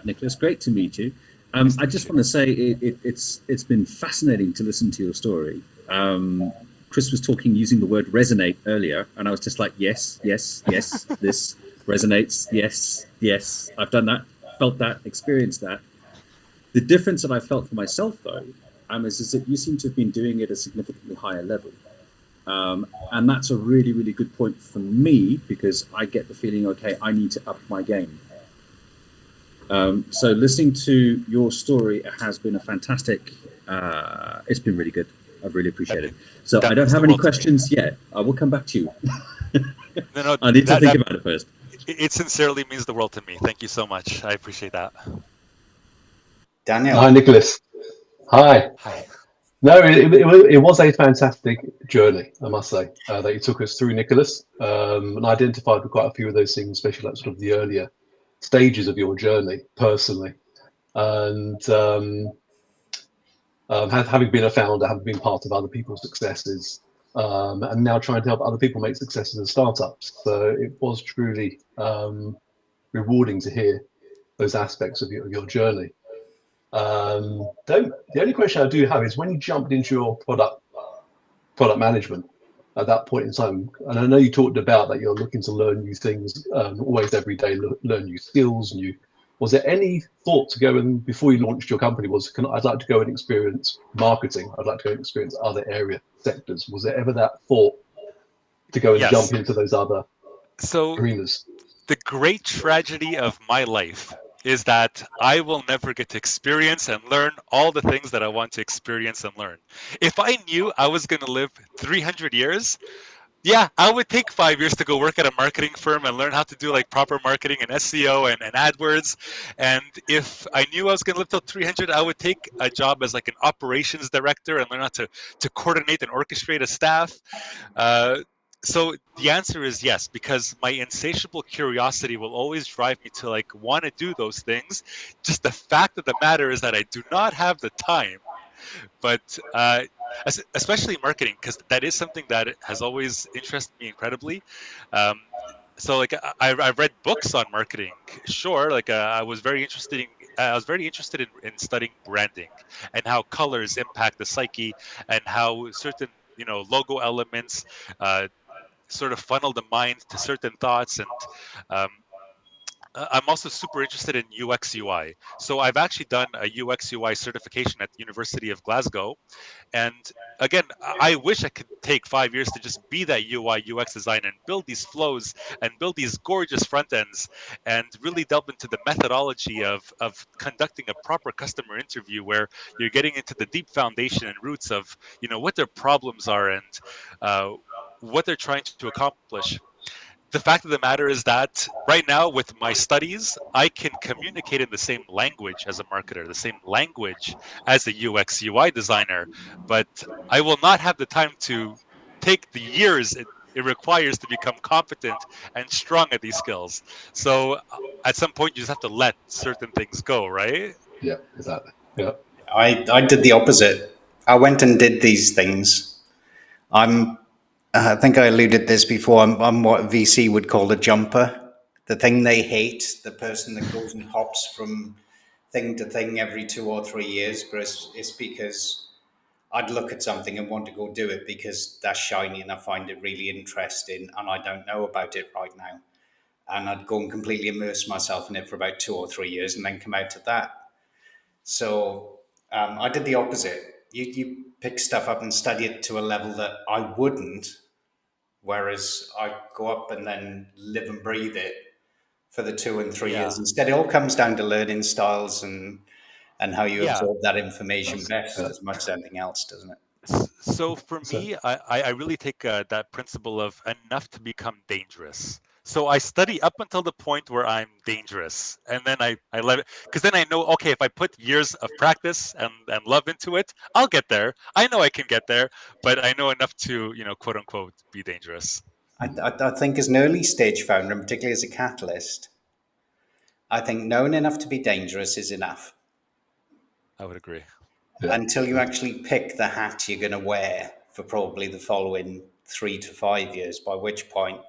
Speaker 4: Nicholas. Great to meet you. I just want to say it's been fascinating to listen to your story. Chris was talking using the word resonate earlier, and I was just like, yes, this resonates. Yes, I've done that, felt that, experienced that. The difference that I felt for myself, though, is that you seem to have been doing it at a significantly higher level. And that's a really, really good point for me, because I get the feeling, okay, I need to up my game. So listening to your story has been a fantastic, it's been really good. I've really appreciated it. So I don't have any questions yet. I will come back to you.
Speaker 2: No,
Speaker 4: I need to think about it first.
Speaker 2: It sincerely means the world to me. Thank you so much. I appreciate that.
Speaker 1: Daniel.
Speaker 5: Hi, Nicholas. Hi.
Speaker 2: Hi.
Speaker 5: No, it was a fantastic journey, I must say, that you took us through, Nicholas, and identified with quite a few of those things, especially like sort of the earlier stages of your journey personally. And having been a founder, having been part of other people's successes, and now trying to help other people make successes in startups. So it was truly rewarding to hear those aspects of your journey. The only question I do have is, when you jumped into your product management at that point in time, and I know you talked about that you're looking to learn new things, always every day, learn new skills, was there any thought to go and, before you launched your company, I'd like to go and experience marketing, I'd like to go and experience other sectors? Was there ever that thought to go and jump into those other arenas?
Speaker 2: The great tragedy of my life is that I will never get to experience and learn all the things that I want to experience and learn. If I knew I was going to live 300 years, yeah, I would take 5 years to go work at a marketing firm and learn how to do like proper marketing and SEO and AdWords. And if I knew I was going to live till 300, I would take a job as like an operations director and learn how to coordinate and orchestrate a staff. So the answer is yes, because my insatiable curiosity will always drive me to like want to do those things. Just the fact of the matter is that I do not have the time. But especially marketing, because that is something that has always interested me incredibly. So like I've read books on marketing, sure. Like I was very interested in studying branding and how colors impact the psyche, and how certain logo elements sort of funnel the mind to certain thoughts. And um, I'm also super interested in UX UI. So I've actually done a UX UI certification at the University of Glasgow. And again, I wish I could take 5 years to just be that UI UX designer and build these flows and build these gorgeous front ends, and really delve into the methodology of conducting a proper customer interview, where you're getting into the deep foundation and roots of what their problems are, and what they're trying to accomplish. The fact of the matter is that right now, with my studies, I can communicate in the same language as a marketer, the same language as a UX UI designer, but I will not have the time to take the years it requires to become competent and strong at these skills. So at some point, you just have to let certain things go, right?
Speaker 5: Yeah, exactly. Yeah.
Speaker 1: I did the opposite. I went and did these things. I think I alluded this before. I'm what VC would call a jumper. The thing they hate, the person that goes and hops from thing to thing every 2 or 3 years, but it's because I'd look at something and want to go do it because that's shiny and I find it really interesting and I don't know about it right now. And I'd go and completely immerse myself in it for about 2 or 3 years and then come out of that. So I did the opposite. You pick stuff up and study it to a level that I wouldn't, whereas I go up and then live and breathe it for the 2 and 3 years.
Speaker 2: Yeah.
Speaker 1: Instead, it all comes down to learning styles and how you
Speaker 2: Yeah.
Speaker 1: absorb that information best as much as anything else, doesn't it?
Speaker 2: So for me, I really take that principle of enough to become dangerous. So I study up until the point where I'm dangerous, and then I let it, because then I know, okay, if I put years of practice and love into it, I'll get there. I know I can get there, but I know enough to, quote unquote, be dangerous.
Speaker 1: I think as an early stage founder, and particularly as a catalyst, I think knowing enough to be dangerous is enough.
Speaker 2: I would agree.
Speaker 5: Yeah.
Speaker 1: Until you actually pick the hat you're going to wear for probably the following 3 to 5 years, by which point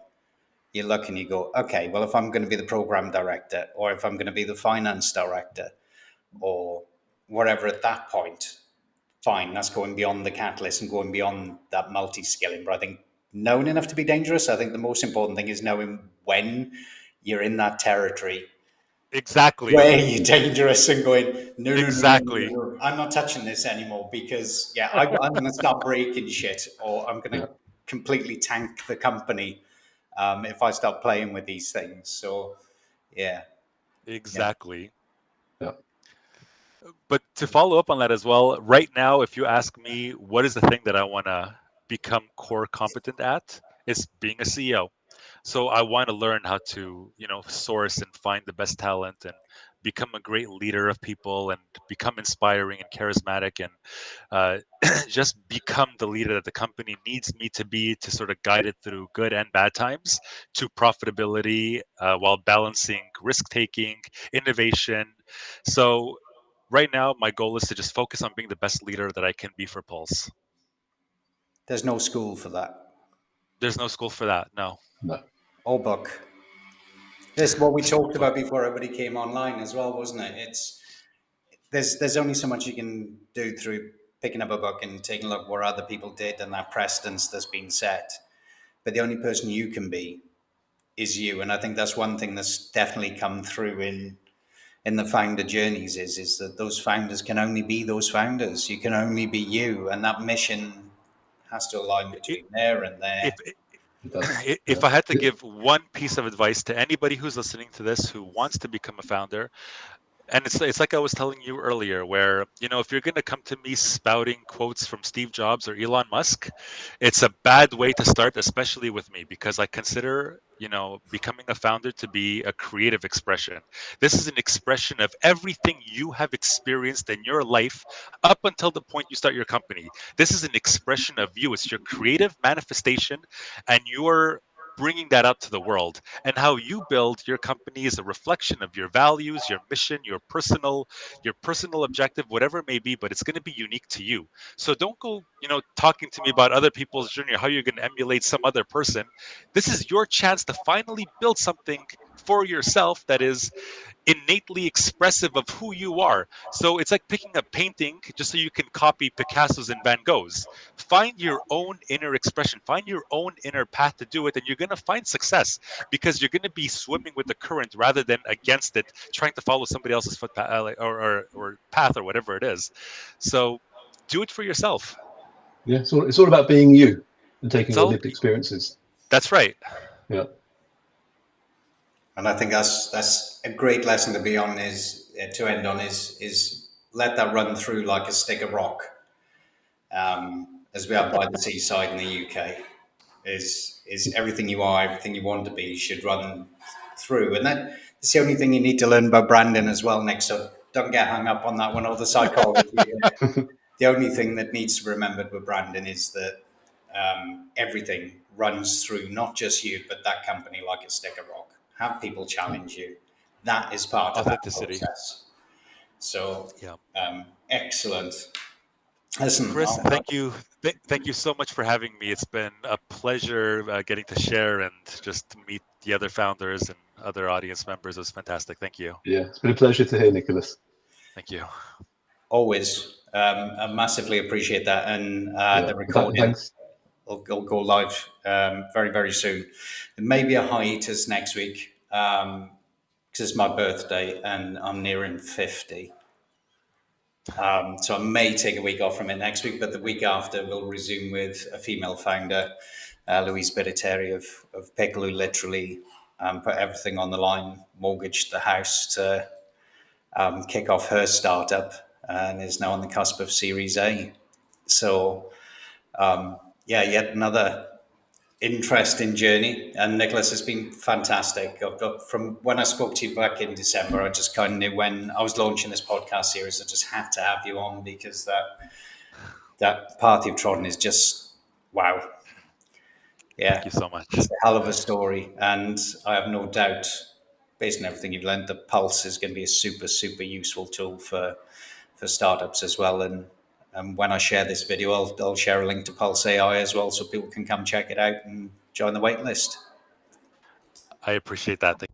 Speaker 1: you look and you go, okay, well, if I'm going to be the program director, or if I'm going to be the finance director, or whatever at that point, fine, that's going beyond the catalyst and going beyond that multi-skilling. But I think knowing enough to be dangerous, I think the most important thing is knowing when you're in that territory
Speaker 2: Exactly.
Speaker 1: way dangerous and going, no, no, no, no, no,
Speaker 2: Exactly.
Speaker 1: no, I'm not touching this anymore because, yeah, I'm going to start breaking shit or I'm going
Speaker 5: Yeah.
Speaker 1: to completely tank the company if I start playing with these things. So, yeah.
Speaker 2: Exactly.
Speaker 5: Yeah.
Speaker 2: But to follow up on that as well, right now, if you ask me, what is the thing that I want to become core competent at? It's being a CEO. So I want to learn how to, source and find the best talent and become a great leader of people and become inspiring and charismatic and uh, just become the leader that the company needs me to be to sort of guide it through good and bad times to profitability while balancing risk taking, innovation. So right now, my goal is to just focus on being the best leader that I can be for Pulse.
Speaker 1: There's no school for that
Speaker 2: There's no school for that. No.
Speaker 5: No.
Speaker 1: or book. This is what we talked
Speaker 2: Book.
Speaker 1: about before everybody came online as well, wasn't it? There's only so much you can do through picking up a book and taking a look what other people did and that precedence that's been set. But the only person you can be is you, and I think that's one thing that's definitely come through in the founder journeys is that those founders can only be those founders. You can only be you, and that mission has to align
Speaker 2: I-
Speaker 1: between there and there.
Speaker 2: If
Speaker 5: It does.
Speaker 2: if
Speaker 5: Yeah.
Speaker 2: I had to give one piece of advice to anybody who's listening to this who wants to become a founder, and it's like I was telling you earlier, where if you're going to come to me spouting quotes from Steve Jobs or Elon Musk, it's a bad way to start, especially with me, because I consider becoming a founder to be a creative expression. This is an expression of everything you have experienced in your life up until the point you start your company. This is an expression of you. It's your creative manifestation, and you're bringing that out to the world. And how you build your company is a reflection of your values, your mission, your personal objective, whatever it may be, but it's going to be unique to you. So don't go talking to me about other people's journey or how you're going to emulate some other person. This is your chance to finally build something for yourself that is innately expressive of who you are. So it's like picking a painting just so you can copy Picasso's and Van Gogh's. Find your own inner expression, find your own inner path to do it, and you're going to find success because you're going to be swimming with the current rather than against it, trying to follow somebody else's footpath or path or whatever it is. So do it for yourself.
Speaker 5: Yeah. It's all about being you and taking
Speaker 2: It's
Speaker 5: your
Speaker 2: all
Speaker 5: lived experiences.
Speaker 2: that's right.
Speaker 5: Yeah.
Speaker 1: And I think that's a great lesson to be on is to end on is let that run through like a stick of rock, as we have by the seaside in the UK. Is everything you are, everything you want to be should run through, and that's the only thing you need to learn about branding as well, Nick. So don't get hung up on that one or the psychology. The only thing that needs to be remembered with branding is that everything runs through not just you, but that company like a stick of rock. Have people challenge you. That is part of that
Speaker 2: Authenticity.
Speaker 1: process. So
Speaker 2: Yeah.
Speaker 1: excellent. Listen,
Speaker 2: Chris, thank you. Thank you so much for having me. It's been a pleasure getting to share and just to meet the other founders and other audience members. It was fantastic. Thank you.
Speaker 5: Yeah. It's been a pleasure to hear, Nicholas.
Speaker 2: Thank you.
Speaker 1: always I massively appreciate that, and
Speaker 5: Yeah.
Speaker 1: the recording
Speaker 5: Thanks.
Speaker 1: will go live very very soon. There may be a hiatus next week because it's my birthday and I'm nearing 50. So I may take a week off from it next week, but the week after we'll resume with a female founder, Louise Biditeri of Pickle, who literally put everything on the line, mortgaged the house to kick off her startup, and is now on the cusp of Series A. So yeah, yet another interesting journey. And Nicholas has been fantastic. From when I spoke to you back in December, I just kind of knew when I was launching this podcast series, I just had to have you on because that path you've trodden is just wow.
Speaker 2: Thank
Speaker 1: Yeah,
Speaker 2: you so much.
Speaker 1: it's a hell of a story, and I have no doubt, based on everything you've learned, that Pulse is going to be a super useful tool for startups as well. And when I share this video, I'll share a link to Pulse AI as well, so people can come check it out and join the wait list.
Speaker 2: I appreciate that. Thank